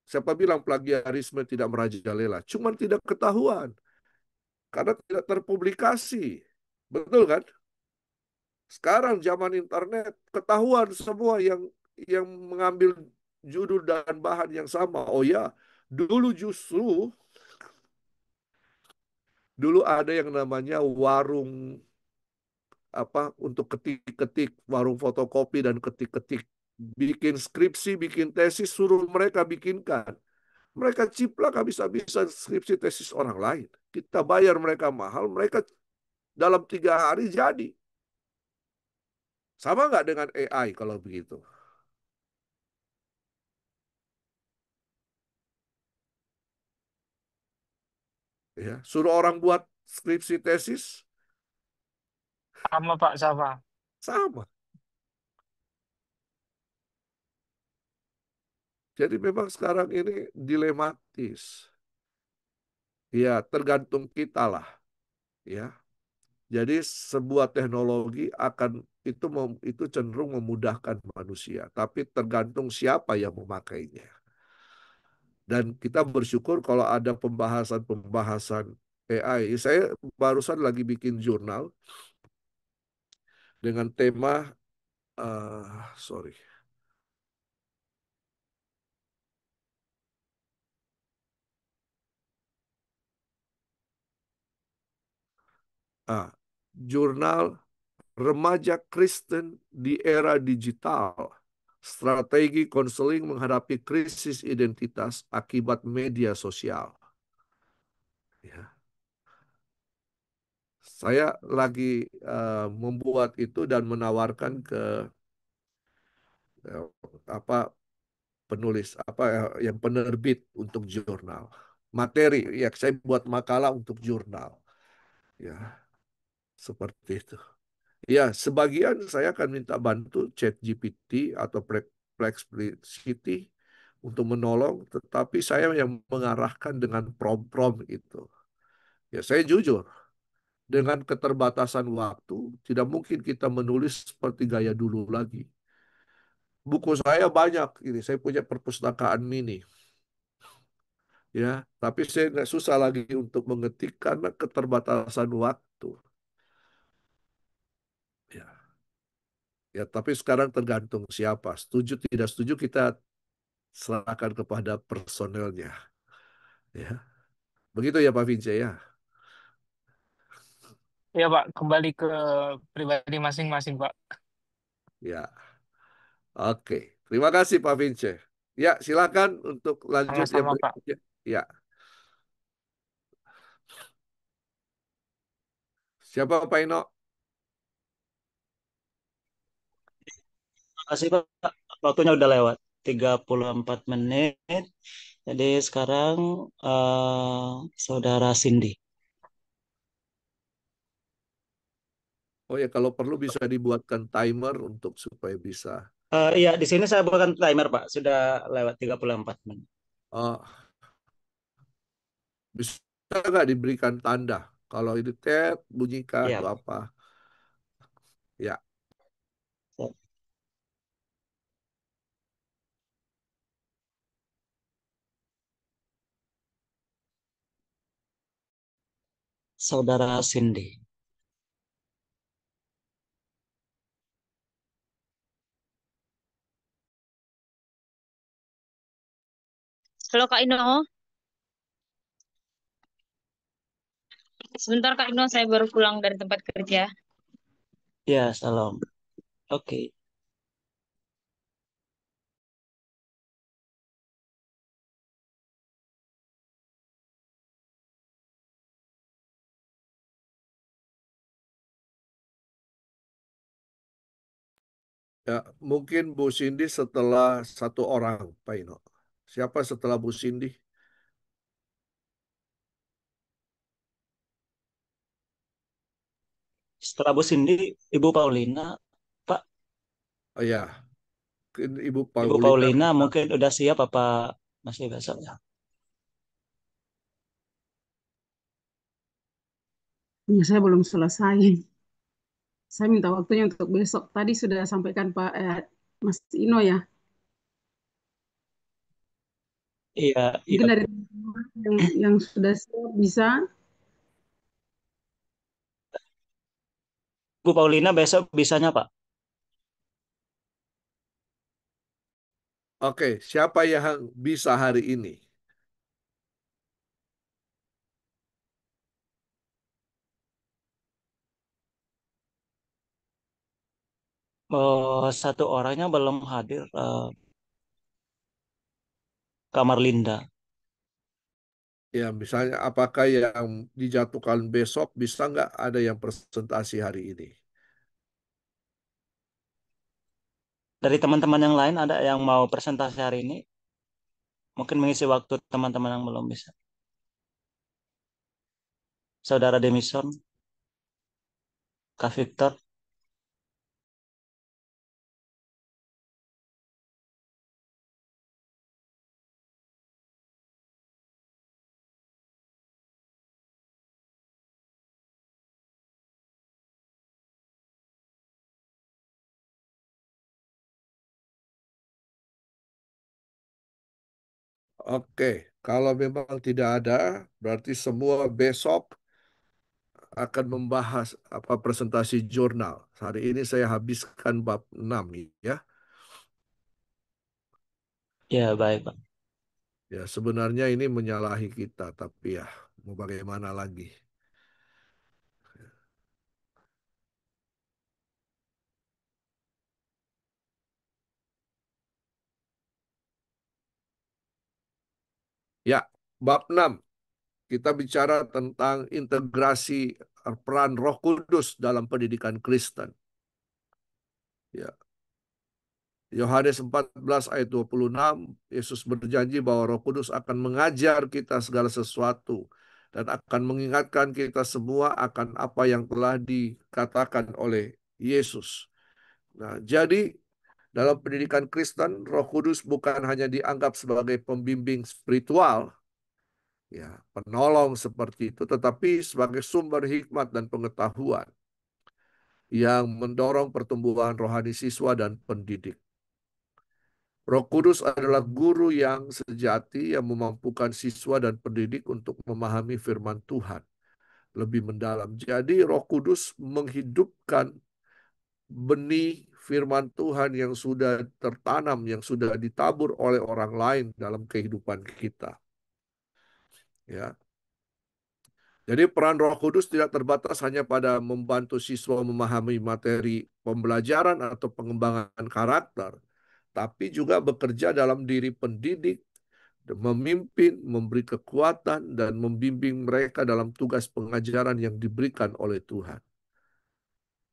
siapa bilang plagiarisme tidak merajalela? Cuman tidak ketahuan karena tidak terpublikasi. Betul kan? Sekarang zaman internet ketahuan semua yang mengambil judul dan bahan yang sama. Oh ya, dulu justru ada yang namanya warung apa untuk ketik-ketik, warung fotokopi dan ketik-ketik, bikin skripsi, bikin tesis, suruh mereka bikinkan. Mereka ciplak habis-habisan skripsi tesis orang lain. Kita bayar mereka mahal, mereka dalam 3 hari jadi. Sama nggak dengan AI kalau begitu? Ya, suruh orang buat skripsi tesis, Sama Pak, sama. sama. Jadi memang sekarang ini dilematis. Ya, tergantung kita lah. Ya, jadi sebuah teknologi akan itu cenderung memudahkan manusia, tapi tergantung siapa yang memakainya. Dan kita bersyukur kalau ada pembahasan-pembahasan AI. Saya barusan lagi bikin jurnal dengan tema sorry. Ah, Jurnal Remaja Kristen di Era Digital. Strategi konseling menghadapi krisis identitas akibat media sosial. Ya. Saya lagi membuat itu dan menawarkan ke eh, apa penulis yang penerbit untuk jurnal. Materi, ya saya buat makalah untuk jurnal. Ya, seperti itu. Ya, sebagian saya akan minta bantu ChatGPT atau Perplexity untuk menolong, tetapi saya yang mengarahkan dengan prom-prom itu. Ya, saya jujur, dengan keterbatasan waktu, tidak mungkin kita menulis seperti gaya dulu lagi. Buku saya banyak, ini saya punya perpustakaan mini, ya, tapi saya nggak susah lagi untuk mengetik karena keterbatasan waktu. Ya, ya, tapi sekarang tergantung siapa. Setuju tidak setuju kita serahkan kepada personelnya. Ya, begitu ya Pak Vince ya. Ya Pak, kembali ke pribadi masing-masing Pak. Ya, oke. Terima kasih Pak Vince. Ya, silakan untuk lanjut yang Sama-sama Pak. berikutnya. Ya, siapa Pak Ino? Makasih Pak. Waktunya udah lewat 34 menit. Jadi sekarang Saudara Cindy. Oh ya, kalau perlu bisa dibuatkan timer untuk supaya bisa. Iya, di sini saya bukan timer Pak. Sudah lewat 34 menit. Oh, bisa nggak diberikan tanda? Kalau ini tet, bunyikah Iya, atau Pak. apa? Ya, Saudara Cindy. Halo Kak Ino, sebentar Kak Ino, saya baru pulang dari tempat kerja. Ya, salam. Oke. ya, mungkin Bu Cindy setelah satu orang, Pak Ino. Siapa setelah Bu Cindy? Setelah Bu Cindy, Ibu Paulina. Pak, Oh ya, mungkin Ibu Ibu Paulina. Paulina mungkin udah siap apa masih besok ya? Ya, saya belum selesai. Saya minta waktunya untuk besok. Tadi sudah sampaikan Pak Mas Ino ya. Iya, iya. Mungkin dari teman-teman yang sudah siap bisa. Bu Paulina besok bisanya Pak. Oke, siapa yang bisa hari ini? Satu orangnya belum hadir, Kamar Linda. Ya, misalnya apakah yang dijatuhkan besok bisa nggak ada yang presentasi hari ini? Dari teman-teman yang lain ada yang mau presentasi hari ini? Mungkin mengisi waktu teman-teman yang belum bisa. Saudara Demison, Kak Victor. Oke, kalau memang tidak ada, berarti semua besok akan membahas apa presentasi jurnal. Hari ini saya habiskan bab 6 ya. Ya, baik Pak. Ya, sebenarnya ini menyalahi kita, tapi ya mau bagaimana lagi. Ya, bab 6 kita bicara tentang integrasi peran Roh Kudus dalam pendidikan Kristen. Ya, Yohanes 14 ayat 26, Yesus berjanji bahwa Roh Kudus akan mengajar kita segala sesuatu dan akan mengingatkan kita semua akan apa yang telah dikatakan oleh Yesus. Nah, jadi dalam pendidikan Kristen, Roh Kudus bukan hanya dianggap sebagai pembimbing spiritual, ya, penolong seperti itu, tetapi sebagai sumber hikmat dan pengetahuan yang mendorong pertumbuhan rohani siswa dan pendidik. Roh Kudus adalah guru yang sejati yang memampukan siswa dan pendidik untuk memahami firman Tuhan lebih mendalam. Jadi Roh Kudus menghidupkan benih firman Tuhan yang sudah tertanam, yang sudah ditabur oleh orang lain dalam kehidupan kita. Ya. Jadi peran Roh Kudus tidak terbatas hanya pada membantu siswa memahami materi pembelajaran atau pengembangan karakter, tapi juga bekerja dalam diri pendidik, memimpin, memberi kekuatan, dan membimbing mereka dalam tugas pengajaran yang diberikan oleh Tuhan.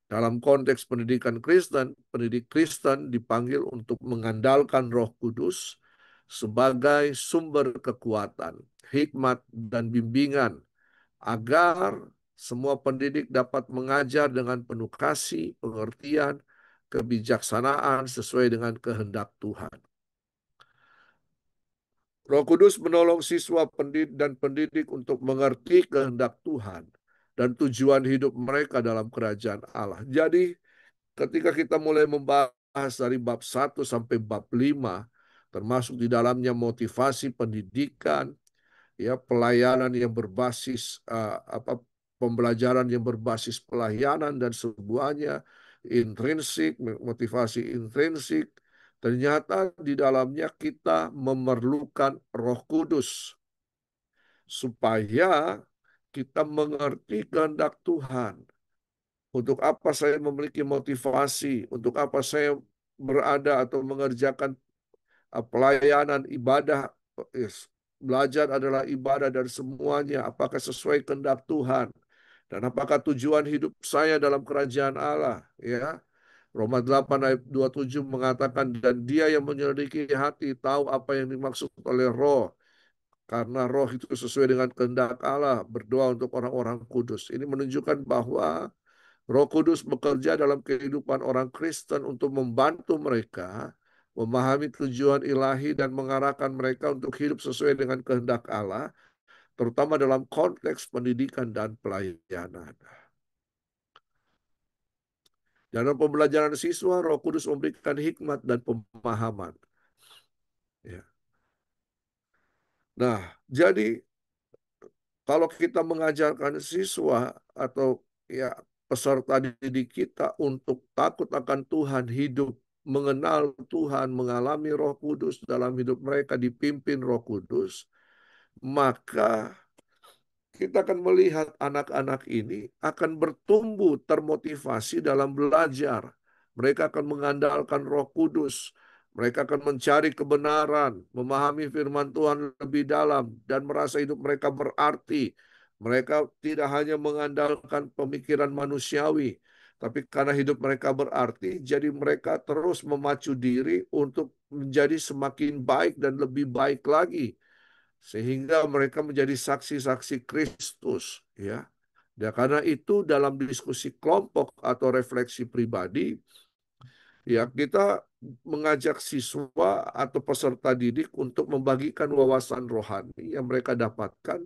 Dalam konteks pendidikan Kristen, pendidik Kristen dipanggil untuk mengandalkan Roh Kudus sebagai sumber kekuatan, hikmat, dan bimbingan agar semua pendidik dapat mengajar dengan penuh kasih, pengertian, kebijaksanaan sesuai dengan kehendak Tuhan. Roh Kudus menolong siswa dan pendidik untuk mengerti kehendak Tuhan dan tujuan hidup mereka dalam kerajaan Allah. Jadi, ketika kita mulai membahas dari bab 1 sampai bab 5, termasuk di dalamnya motivasi pendidikan, ya, pelayanan yang berbasis pembelajaran yang berbasis pelayanan dan semuanya intrinsik, motivasi intrinsik, ternyata di dalamnya kita memerlukan Roh Kudus supaya kita mengerti kehendak Tuhan. Untuk apa saya memiliki motivasi? Untuk apa saya berada atau mengerjakan pelayanan ibadah? Belajar adalah ibadah dan semuanya. Apakah sesuai kehendak Tuhan? Dan apakah tujuan hidup saya dalam kerajaan Allah? Ya, Roma 8 ayat 27 mengatakan, dan dia yang menyelidiki hati tahu apa yang dimaksud oleh roh. Karena roh itu sesuai dengan kehendak Allah, berdoa untuk orang-orang kudus. Ini menunjukkan bahwa Roh Kudus bekerja dalam kehidupan orang Kristen untuk membantu mereka memahami tujuan ilahi dan mengarahkan mereka untuk hidup sesuai dengan kehendak Allah, terutama dalam konteks pendidikan dan pelayanan. Dalam pembelajaran siswa, Roh Kudus memberikan hikmat dan pemahaman. Ya. Nah, jadi kalau kita mengajarkan siswa atau ya peserta didik kita untuk takut akan Tuhan, hidup mengenal Tuhan, mengalami Roh Kudus dalam hidup mereka, dipimpin Roh Kudus, maka kita akan melihat anak-anak ini akan bertumbuh termotivasi dalam belajar. Mereka akan mengandalkan Roh Kudus. Mereka akan mencari kebenaran, memahami firman Tuhan lebih dalam, dan merasa hidup mereka berarti. Mereka tidak hanya mengandalkan pemikiran manusiawi, tapi karena hidup mereka berarti, jadi mereka terus memacu diri untuk menjadi semakin baik dan lebih baik lagi, sehingga mereka menjadi saksi-saksi Kristus, ya. Dan karena itu dalam diskusi kelompok atau refleksi pribadi, ya kita mengajak siswa atau peserta didik untuk membagikan wawasan rohani yang mereka dapatkan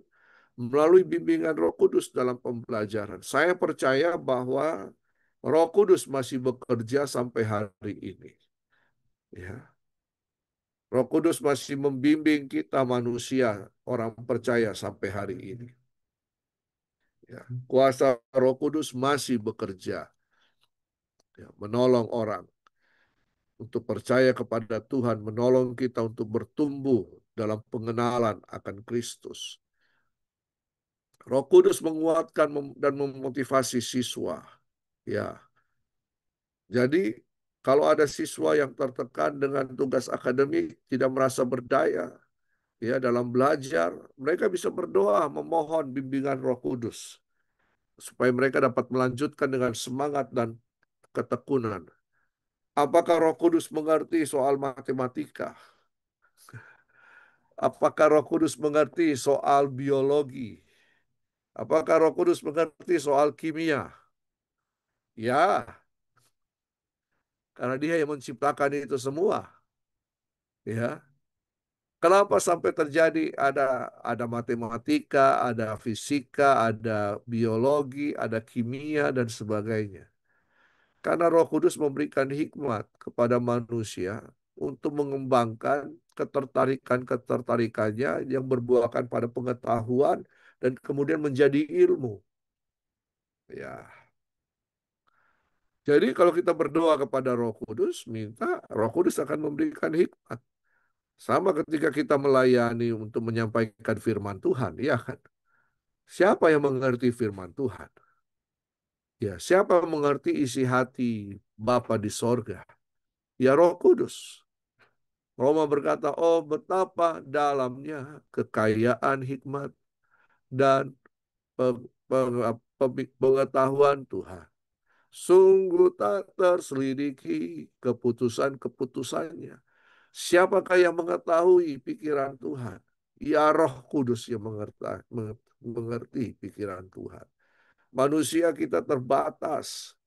melalui bimbingan Roh Kudus dalam pembelajaran. Saya percaya bahwa Roh Kudus masih bekerja sampai hari ini. Ya. Roh Kudus masih membimbing kita manusia, orang percaya sampai hari ini. Ya. Kuasa Roh Kudus masih bekerja, ya, menolong orang untuk percaya kepada Tuhan, menolong kita untuk bertumbuh dalam pengenalan akan Kristus. Roh Kudus menguatkan dan memotivasi siswa. Ya. Jadi kalau ada siswa yang tertekan dengan tugas akademik, tidak merasa berdaya, ya, dalam belajar, mereka bisa berdoa memohon bimbingan Roh Kudus supaya mereka dapat melanjutkan dengan semangat dan ketekunan. Apakah Roh Kudus mengerti soal matematika? Apakah Roh Kudus mengerti soal biologi? Apakah Roh Kudus mengerti soal kimia? Ya, karena Dia yang menciptakan itu semua. Ya, kenapa sampai terjadi ada matematika, ada fisika, ada biologi, ada kimia dan sebagainya? Karena Roh Kudus memberikan hikmat kepada manusia untuk mengembangkan ketertarikannya yang berbuahkan pada pengetahuan dan kemudian menjadi ilmu. Ya. Jadi kalau kita berdoa kepada Roh Kudus, minta Roh Kudus akan memberikan hikmat. Sama ketika kita melayani untuk menyampaikan firman Tuhan, ya kan? Siapa yang mengerti firman Tuhan? Ya, siapa yang mengerti isi hati Bapa di sorga? Ya, Roh Kudus. Roma berkata, oh betapa dalamnya kekayaan hikmat dan pengetahuan Tuhan. Sungguh tak terselidiki keputusan-keputusannya. Siapakah yang mengetahui pikiran Tuhan? Ya, Roh Kudus yang mengerti pikiran Tuhan. Manusia kita terbatas.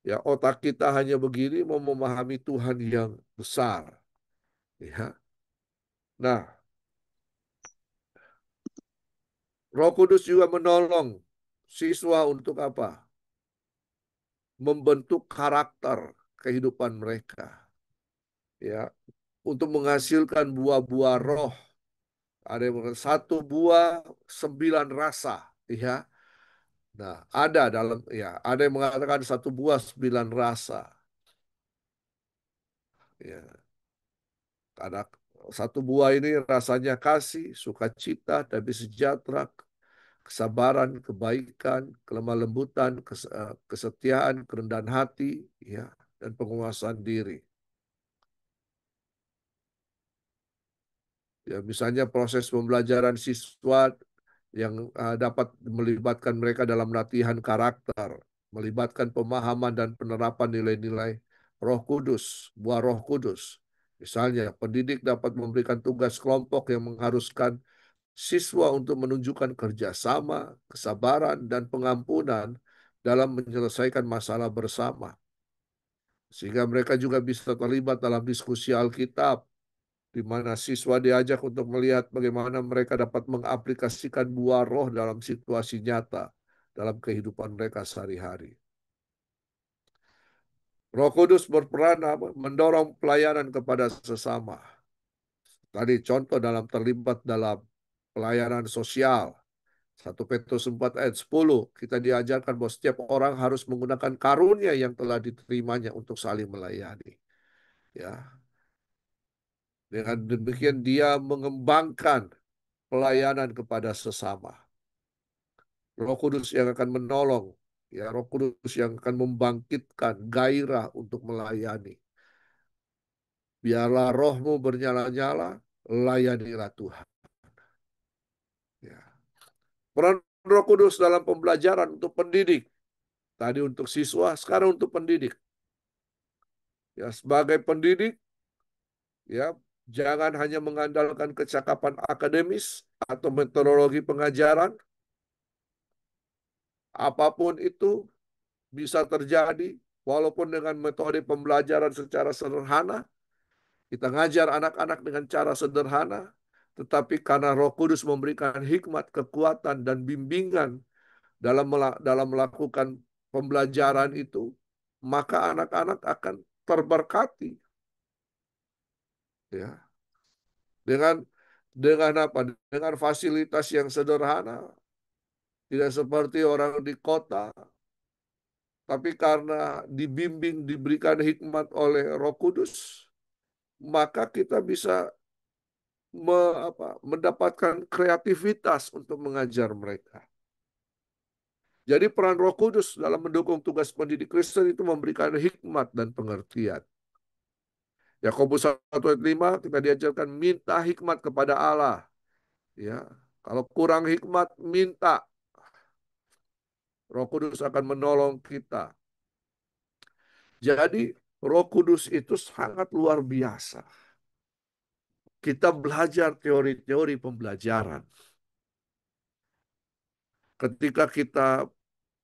Ya, otak kita hanya begini mau memahami Tuhan yang besar. Ya. Nah, Roh Kudus juga menolong siswa untuk apa? Membentuk karakter kehidupan mereka. Ya, untuk menghasilkan buah-buah roh. Ada yang mengatakan satu buah 9 rasa. Ya, nah ada yang mengatakan satu buah 9 rasa. Ya, ada satu buah ini rasanya kasih, sukacita, tapi sejahtera, kesabaran, kebaikan, kelemah lembutan, kesetiaan, kerendahan hati, ya, dan penguasaan diri. Ya, misalnya proses pembelajaran siswa yang dapat melibatkan mereka dalam latihan karakter, melibatkan pemahaman dan penerapan nilai-nilai Roh Kudus, buah Roh Kudus. Misalnya, pendidik dapat memberikan tugas kelompok yang mengharuskan siswa untuk menunjukkan kerjasama, kesabaran, dan pengampunan dalam menyelesaikan masalah bersama. Sehingga mereka juga bisa terlibat dalam diskusi Alkitab, di mana siswa diajak untuk melihat bagaimana mereka dapat mengaplikasikan buah roh dalam situasi nyata dalam kehidupan mereka sehari-hari. Roh Kudus berperan mendorong pelayanan kepada sesama. Tadi contoh dalam terlibat dalam pelayanan sosial. 1 Petrus 4 ayat 10, kita diajarkan bahwa setiap orang harus menggunakan karunia yang telah diterimanya untuk saling melayani. Ya, dengan demikian dia mengembangkan pelayanan kepada sesama. Roh Kudus yang akan menolong, ya, Roh Kudus yang akan membangkitkan gairah untuk melayani. Biarlah rohmu bernyala-nyala, layanilah Tuhan. Ya. Peran Roh Kudus dalam pembelajaran untuk pendidik. Tadi untuk siswa, sekarang untuk pendidik. Ya, sebagai pendidik, ya, jangan hanya mengandalkan kecakapan akademis atau metodologi pengajaran. Apapun itu bisa terjadi walaupun dengan metode pembelajaran secara sederhana. Kita ngajar anak-anak dengan cara sederhana, tetapi karena Roh Kudus memberikan hikmat, kekuatan, dan bimbingan dalam melakukan pembelajaran itu, maka anak-anak akan terberkati. Ya, dengan apa? Dengan fasilitas yang sederhana, tidak seperti orang di kota, tapi karena dibimbing, diberikan hikmat oleh Roh Kudus, maka kita bisa mendapatkan kreativitas untuk mengajar mereka. Jadi peran Roh Kudus dalam mendukung tugas pendidik Kristen itu memberikan hikmat dan pengertian. Yakobus 1 ayat 5 kita diajarkan minta hikmat kepada Allah. Ya, kalau kurang hikmat minta. Roh Kudus akan menolong kita. Jadi Roh Kudus itu sangat luar biasa. Kita belajar teori-teori pembelajaran. ketika kita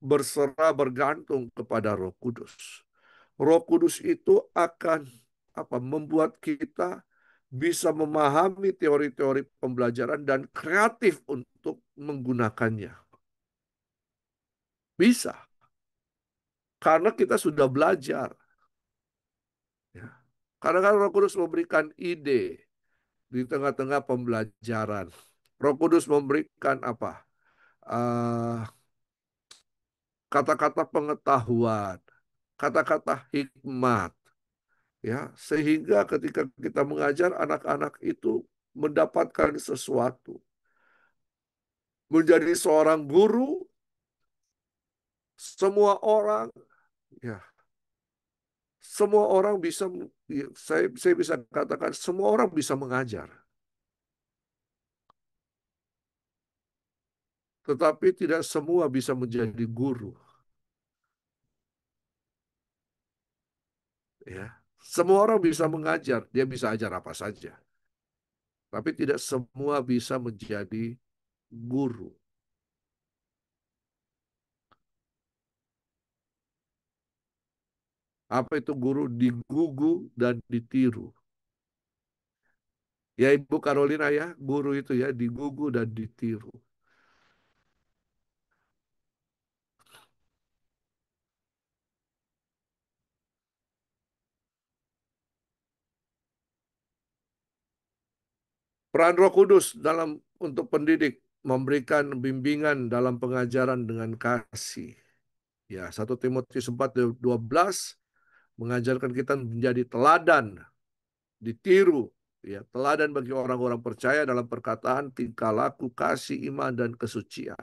berserah bergantung kepada Roh Kudus. Roh Kudus itu akan membuat kita bisa memahami teori-teori pembelajaran dan kreatif untuk menggunakannya. Bisa. Karena kita sudah belajar. Ya. Karena kan Roh Kudus memberikan ide di tengah-tengah pembelajaran. Roh Kudus memberikan Uh, kata-kata pengetahuan, kata-kata hikmat, ya, sehingga ketika kita mengajar anak-anak itu mendapatkan sesuatu. Menjadi seorang guru, semua orang, ya, semua orang bisa, ya, saya bisa katakan semua orang bisa mengajar. Tetapi tidak semua bisa menjadi guru. Ya. Semua orang bisa mengajar, dia bisa ajar apa saja. Tapi tidak semua bisa menjadi guru. Apa itu guru? Digugu dan ditiru. Ya Ibu Carolina ya, guru itu ya digugu dan ditiru. Peran Roh Kudus untuk pendidik memberikan bimbingan dalam pengajaran dengan kasih. Ya, 1 Timotius 4:12 mengajarkan kita menjadi teladan, ditiru, ya, teladan bagi orang-orang percaya dalam perkataan, tingkah laku, kasih, iman dan kesucian.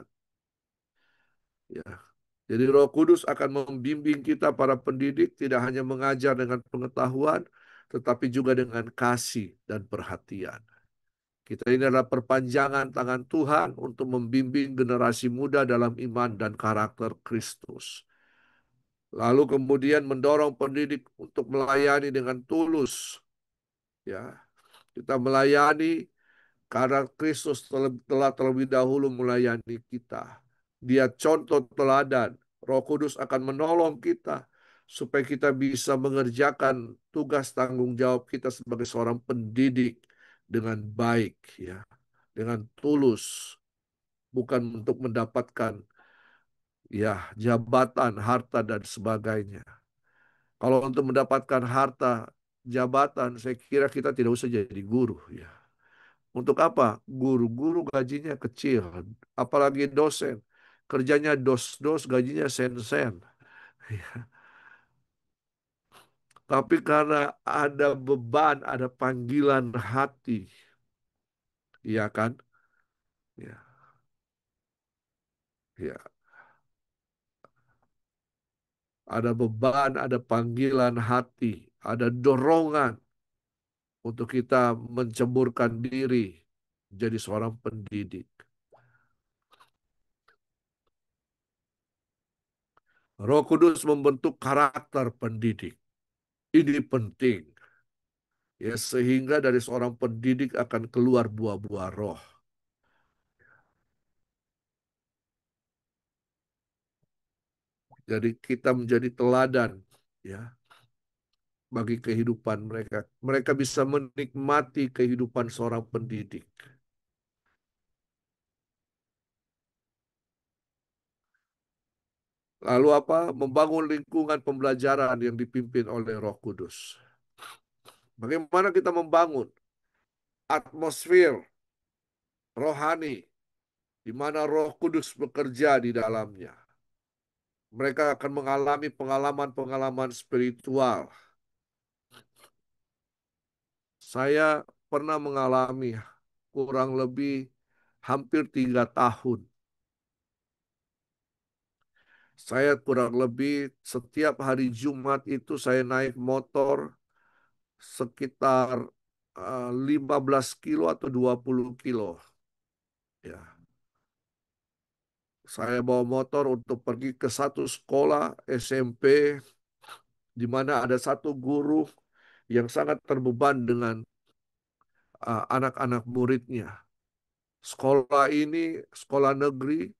Ya. Jadi Roh Kudus akan membimbing kita para pendidik tidak hanya mengajar dengan pengetahuan, tetapi juga dengan kasih dan perhatian. Kita ini adalah perpanjangan tangan Tuhan untuk membimbing generasi muda dalam iman dan karakter Kristus. Lalu kemudian mendorong pendidik untuk melayani dengan tulus. Ya, kita melayani karena Kristus telah terlebih dahulu melayani kita. Dia contoh teladan. Roh Kudus akan menolong kita supaya kita bisa mengerjakan tugas tanggung jawab kita sebagai seorang pendidik dengan baik, ya, dengan tulus, bukan untuk mendapatkan, ya, jabatan, harta dan sebagainya. Kalau untuk mendapatkan harta, jabatan, saya kira kita tidak usah jadi guru, ya. Untuk apa? Guru-guru gajinya kecil, apalagi dosen. Kerjanya dos-dos, gajinya sen-sen. Tapi karena ada beban, ada panggilan hati, iya kan? Ya, ya. Ada beban, ada panggilan hati, ada dorongan untuk kita menceburkan diri jadi seorang pendidik. Roh Kudus membentuk karakter pendidik. Ini penting. Ya, sehingga dari seorang pendidik akan keluar buah-buah roh. Jadi kita menjadi teladan, ya, bagi kehidupan mereka. Mereka bisa menikmati kehidupan seorang pendidik. Lalu membangun lingkungan pembelajaran yang dipimpin oleh Roh Kudus. Bagaimana kita membangun atmosfer rohani di mana Roh Kudus bekerja di dalamnya. Mereka akan mengalami pengalaman-pengalaman spiritual. Saya pernah mengalami kurang lebih hampir 3 tahun. Saya kurang lebih setiap hari Jumat itu saya naik motor sekitar 15 kilo atau 20 kilo. Ya, saya bawa motor untuk pergi ke satu sekolah SMP di mana ada satu guru yang sangat terbeban dengan anak-anak muridnya. Sekolah ini sekolah negeri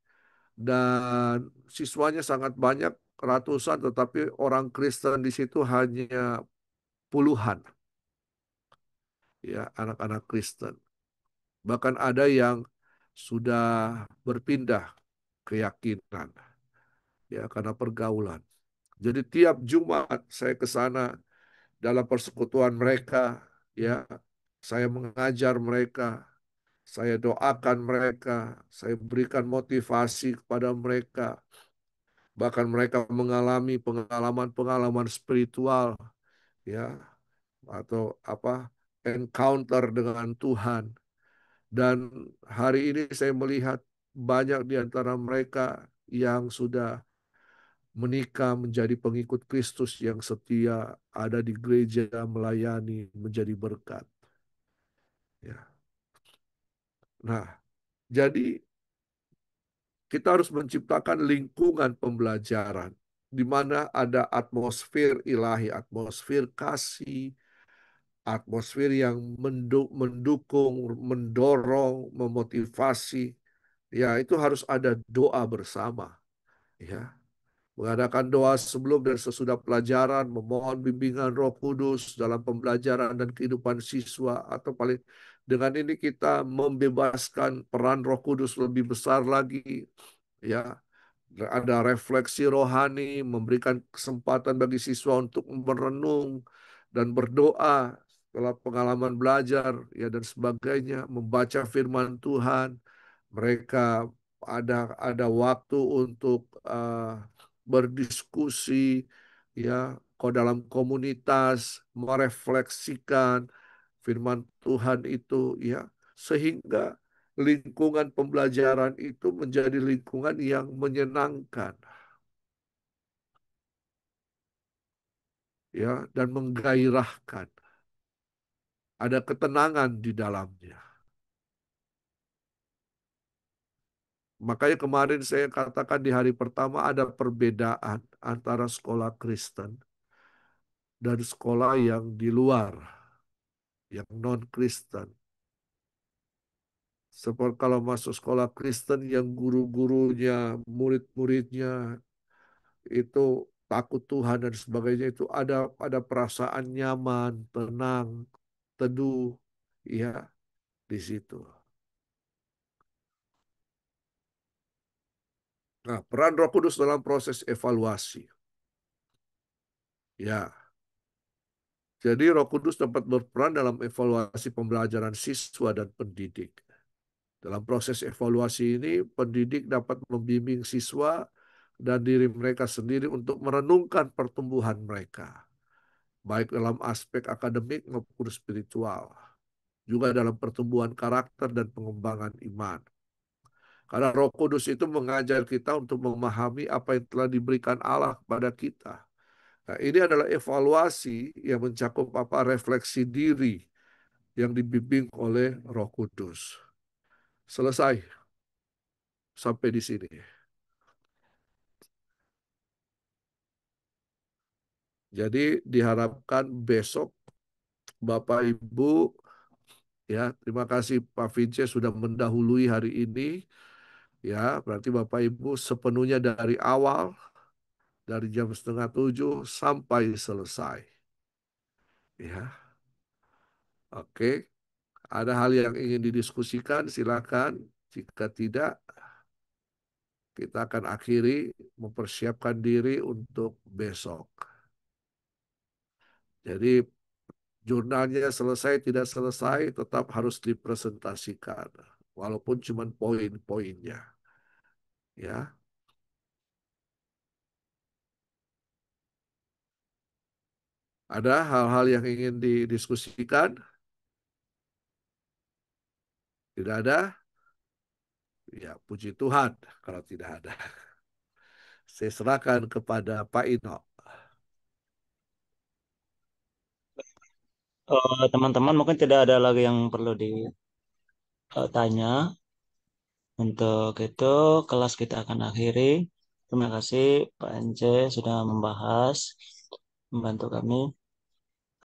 dan siswanya sangat banyak, ratusan, tetapi orang Kristen di situ hanya puluhan, ya, anak-anak Kristen. Bahkan ada yang sudah berpindah keyakinan, ya, karena pergaulan. Jadi tiap Jumat saya ke sana dalam persekutuan mereka, ya, saya mengajar mereka, saya doakan mereka, saya berikan motivasi kepada mereka. Bahkan mereka mengalami pengalaman-pengalaman spiritual, ya, atau apa, encounter dengan Tuhan. Dan hari ini saya melihat banyak di antara mereka yang sudah menikah menjadi pengikut Kristus yang setia, ada di gereja melayani, menjadi berkat. Ya. Nah, jadi kita harus menciptakan lingkungan pembelajaran di mana ada atmosfer ilahi, atmosfer kasih, atmosfer yang mendukung, mendorong, memotivasi. Ya, itu harus ada doa bersama. Ya, mengadakan doa sebelum dan sesudah pelajaran, memohon bimbingan Roh Kudus dalam pembelajaran dan kehidupan siswa, atau paling dengan ini kita membebaskan peran Roh Kudus lebih besar lagi, ya. Ada refleksi rohani, memberikan kesempatan bagi siswa untuk merenung dan berdoa setelah pengalaman belajar, ya, dan sebagainya, membaca firman Tuhan. Mereka ada waktu untuk berdiskusi, ya, kok dalam komunitas merefleksikan firman Tuhan itu, ya, sehingga lingkungan pembelajaran itu menjadi lingkungan yang menyenangkan, ya, dan menggairahkan. Ada ketenangan di dalamnya. Makanya kemarin saya katakan di hari pertama ada perbedaan antara sekolah Kristen dan sekolah yang di luar, yang non-Kristen. Seperti kalau masuk sekolah Kristen yang guru-gurunya, murid-muridnya itu takut Tuhan dan sebagainya, itu ada perasaan nyaman, tenang, teduh, ya, di situ. Nah, peran Roh Kudus dalam proses evaluasi. Ya, jadi Roh Kudus dapat berperan dalam evaluasi pembelajaran siswa dan pendidik. Dalam proses evaluasi ini, pendidik dapat membimbing siswa dan diri mereka sendiri untuk merenungkan pertumbuhan mereka, baik dalam aspek akademik maupun spiritual, juga dalam pertumbuhan karakter dan pengembangan iman. Karena Roh Kudus itu mengajar kita untuk memahami apa yang telah diberikan Allah kepada kita. Nah, ini adalah evaluasi yang mencakup apa, refleksi diri yang dibimbing oleh Roh Kudus. Selesai sampai di sini. Jadi diharapkan besok Bapak Ibu, ya, terima kasih Pak Vince sudah mendahului hari ini. Ya, berarti Bapak Ibu sepenuhnya dari awal, dari jam 6:30 sampai selesai. Ya, oke. Ada hal yang ingin didiskusikan, silakan. Jika tidak, kita akan akhiri mempersiapkan diri untuk besok. Jadi jurnalnya selesai tidak selesai tetap harus dipresentasikan, walaupun cuma poin-poinnya. Ya, ada hal-hal yang ingin didiskusikan? Tidak ada? Ya, puji Tuhan kalau tidak ada. Saya serahkan kepada Pak Ino. Teman-teman mungkin tidak ada lagi yang perlu ditanya. Untuk itu kelas kita akan akhiri. Terima kasih Pak Ence sudah membahas, membantu kami.